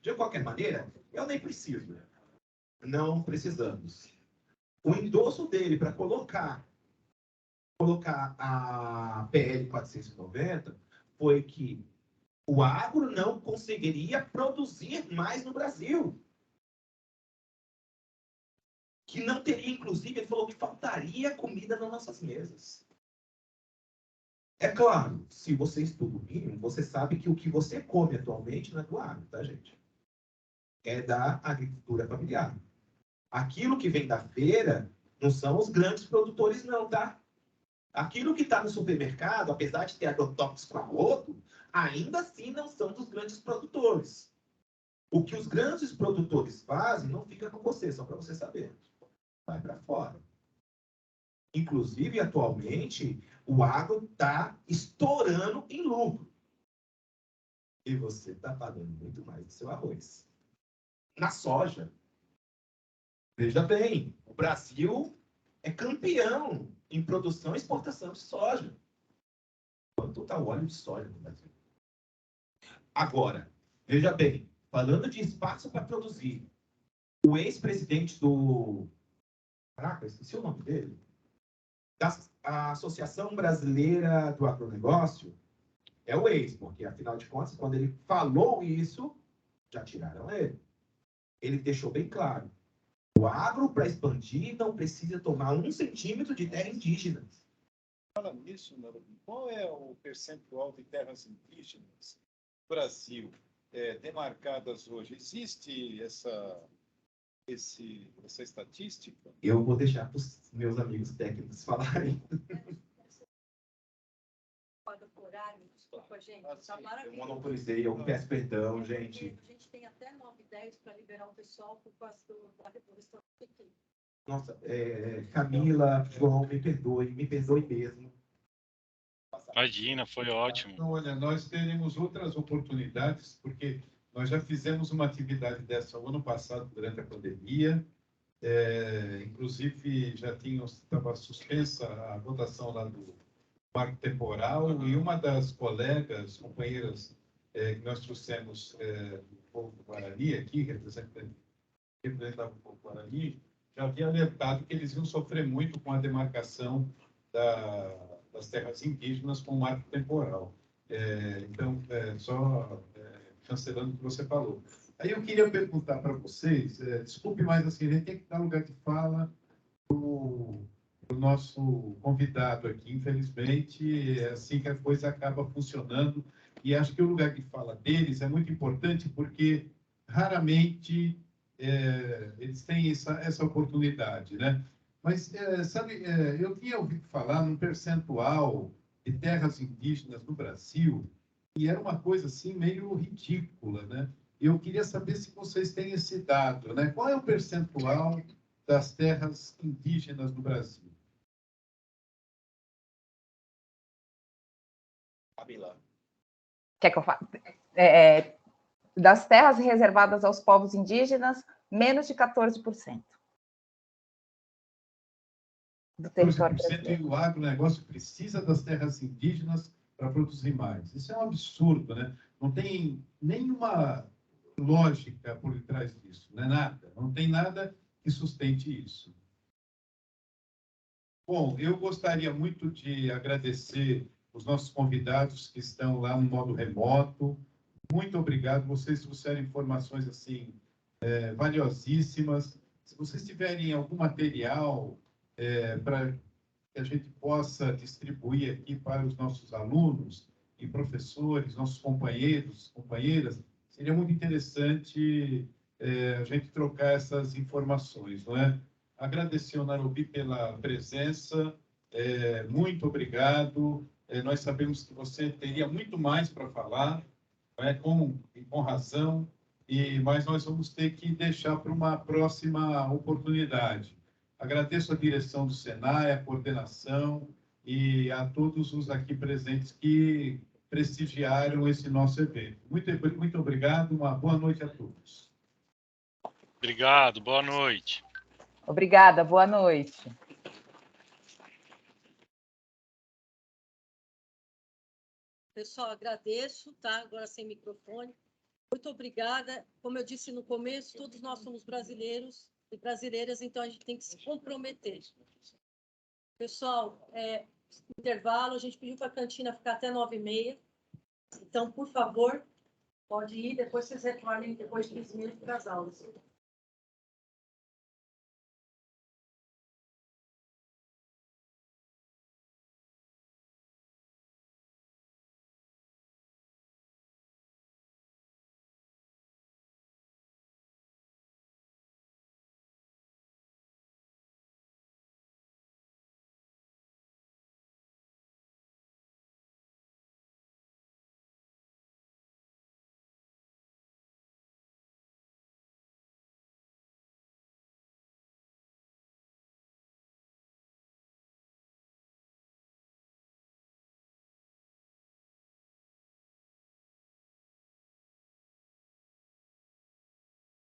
de qualquer maneira, eu nem preciso. Não precisamos. O endosso dele para colocar a PL 490 foi que o agro não conseguiria produzir mais no Brasil. Que não teria, inclusive, ele falou que faltaria comida nas nossas mesas. É claro, se você estuda o mínimo, você sabe que o que você come atualmente não é do agro, tá, gente? É da agricultura familiar. Aquilo que vem da feira não são os grandes produtores, não, tá? Aquilo que está no supermercado, apesar de ter agrotóxicos com outro, ainda assim não são dos grandes produtores. O que os grandes produtores fazem não fica com você, só para você saber. Vai para fora. Inclusive, atualmente, o agro está estourando em lucro. E você está pagando muito mais do seu arroz. Na soja. Veja bem, o Brasil é campeão em produção e exportação de soja. Quanto está o óleo de soja no Brasil? Agora, veja bem, falando de espaço para produzir, o ex-presidente do... Caraca, esqueci o nome dele. Da Associação Brasileira do Agronegócio, é o ex, porque, afinal de contas, quando ele falou isso, já tiraram ele. Ele deixou bem claro. O agro, para expandir, não precisa tomar 1 centímetro de terra indígena. Fala nisso, Narubi. Qual é o percentual de terras indígenas no Brasil demarcadas hoje? Existe essa estatística? Eu vou deixar para os meus amigos técnicos falarem. Desculpa, gente. Eu monopolizei, eu peço perdão, gente. A gente tem até 9h10 para liberar o pessoal por causa da revolução aqui. Nossa, Camila, João, me perdoe mesmo. Imagina, foi ótimo. Então, olha, nós teremos outras oportunidades, porque nós já fizemos uma atividade dessa o ano passado, durante a pandemia. Inclusive, estava suspensa a votação lá do marco temporal, e uma das companheiras que nós trouxemos do povo Guarani aqui, representava o povo Guarani, já havia alertado que eles iam sofrer muito com a demarcação das terras indígenas com o marco temporal. Então, só cancelando o que você falou. Aí eu queria perguntar para vocês, desculpe, mas assim, a gente tem que dar lugar de fala para o nosso convidado aqui. Infelizmente, é assim que a coisa acaba funcionando, e acho que o lugar de fala deles é muito importante, porque raramente eles têm essa oportunidade, né? Mas, sabe, eu tinha ouvido falar num percentual de terras indígenas no Brasil, e era uma coisa assim meio ridícula, né? Eu queria saber se vocês têm esse dado, né? Qual é o percentual das terras indígenas no Brasil? Quer que eu fale? Das terras reservadas aos povos indígenas, menos de 14%. Do território brasileiro. E o agronegócio precisa das terras indígenas para produzir mais. Isso é um absurdo, né? Não tem nenhuma lógica por trás disso, não é nada. Não tem nada que sustente isso. Bom, eu gostaria muito de agradecer os nossos convidados que estão lá no modo remoto. Muito obrigado. Vocês trouxeram informações assim valiosíssimas. Se vocês tiverem algum material para que a gente possa distribuir aqui para os nossos alunos e professores, nossos companheiros, companheiras. Seria muito interessante a gente trocar essas informações, não é? Agradecer ao Narobi pela presença, muito obrigado. Nós sabemos que você teria muito mais para falar, com razão, mas nós vamos ter que deixar para uma próxima oportunidade. Agradeço a direção do Senai, a coordenação e a todos os aqui presentes que prestigiaram esse nosso evento. Muito obrigado, uma boa noite a todos. Obrigado, boa noite. Obrigada, boa noite. Pessoal, agradeço, tá? Agora sem microfone. Muito obrigada. Como eu disse no começo, todos nós somos brasileiros e brasileiras, então a gente tem que se comprometer. Pessoal, intervalo, a gente pediu para a cantina ficar até 9h30. Então, por favor, pode ir, depois vocês retornem depois de 15 minutos para as aulas.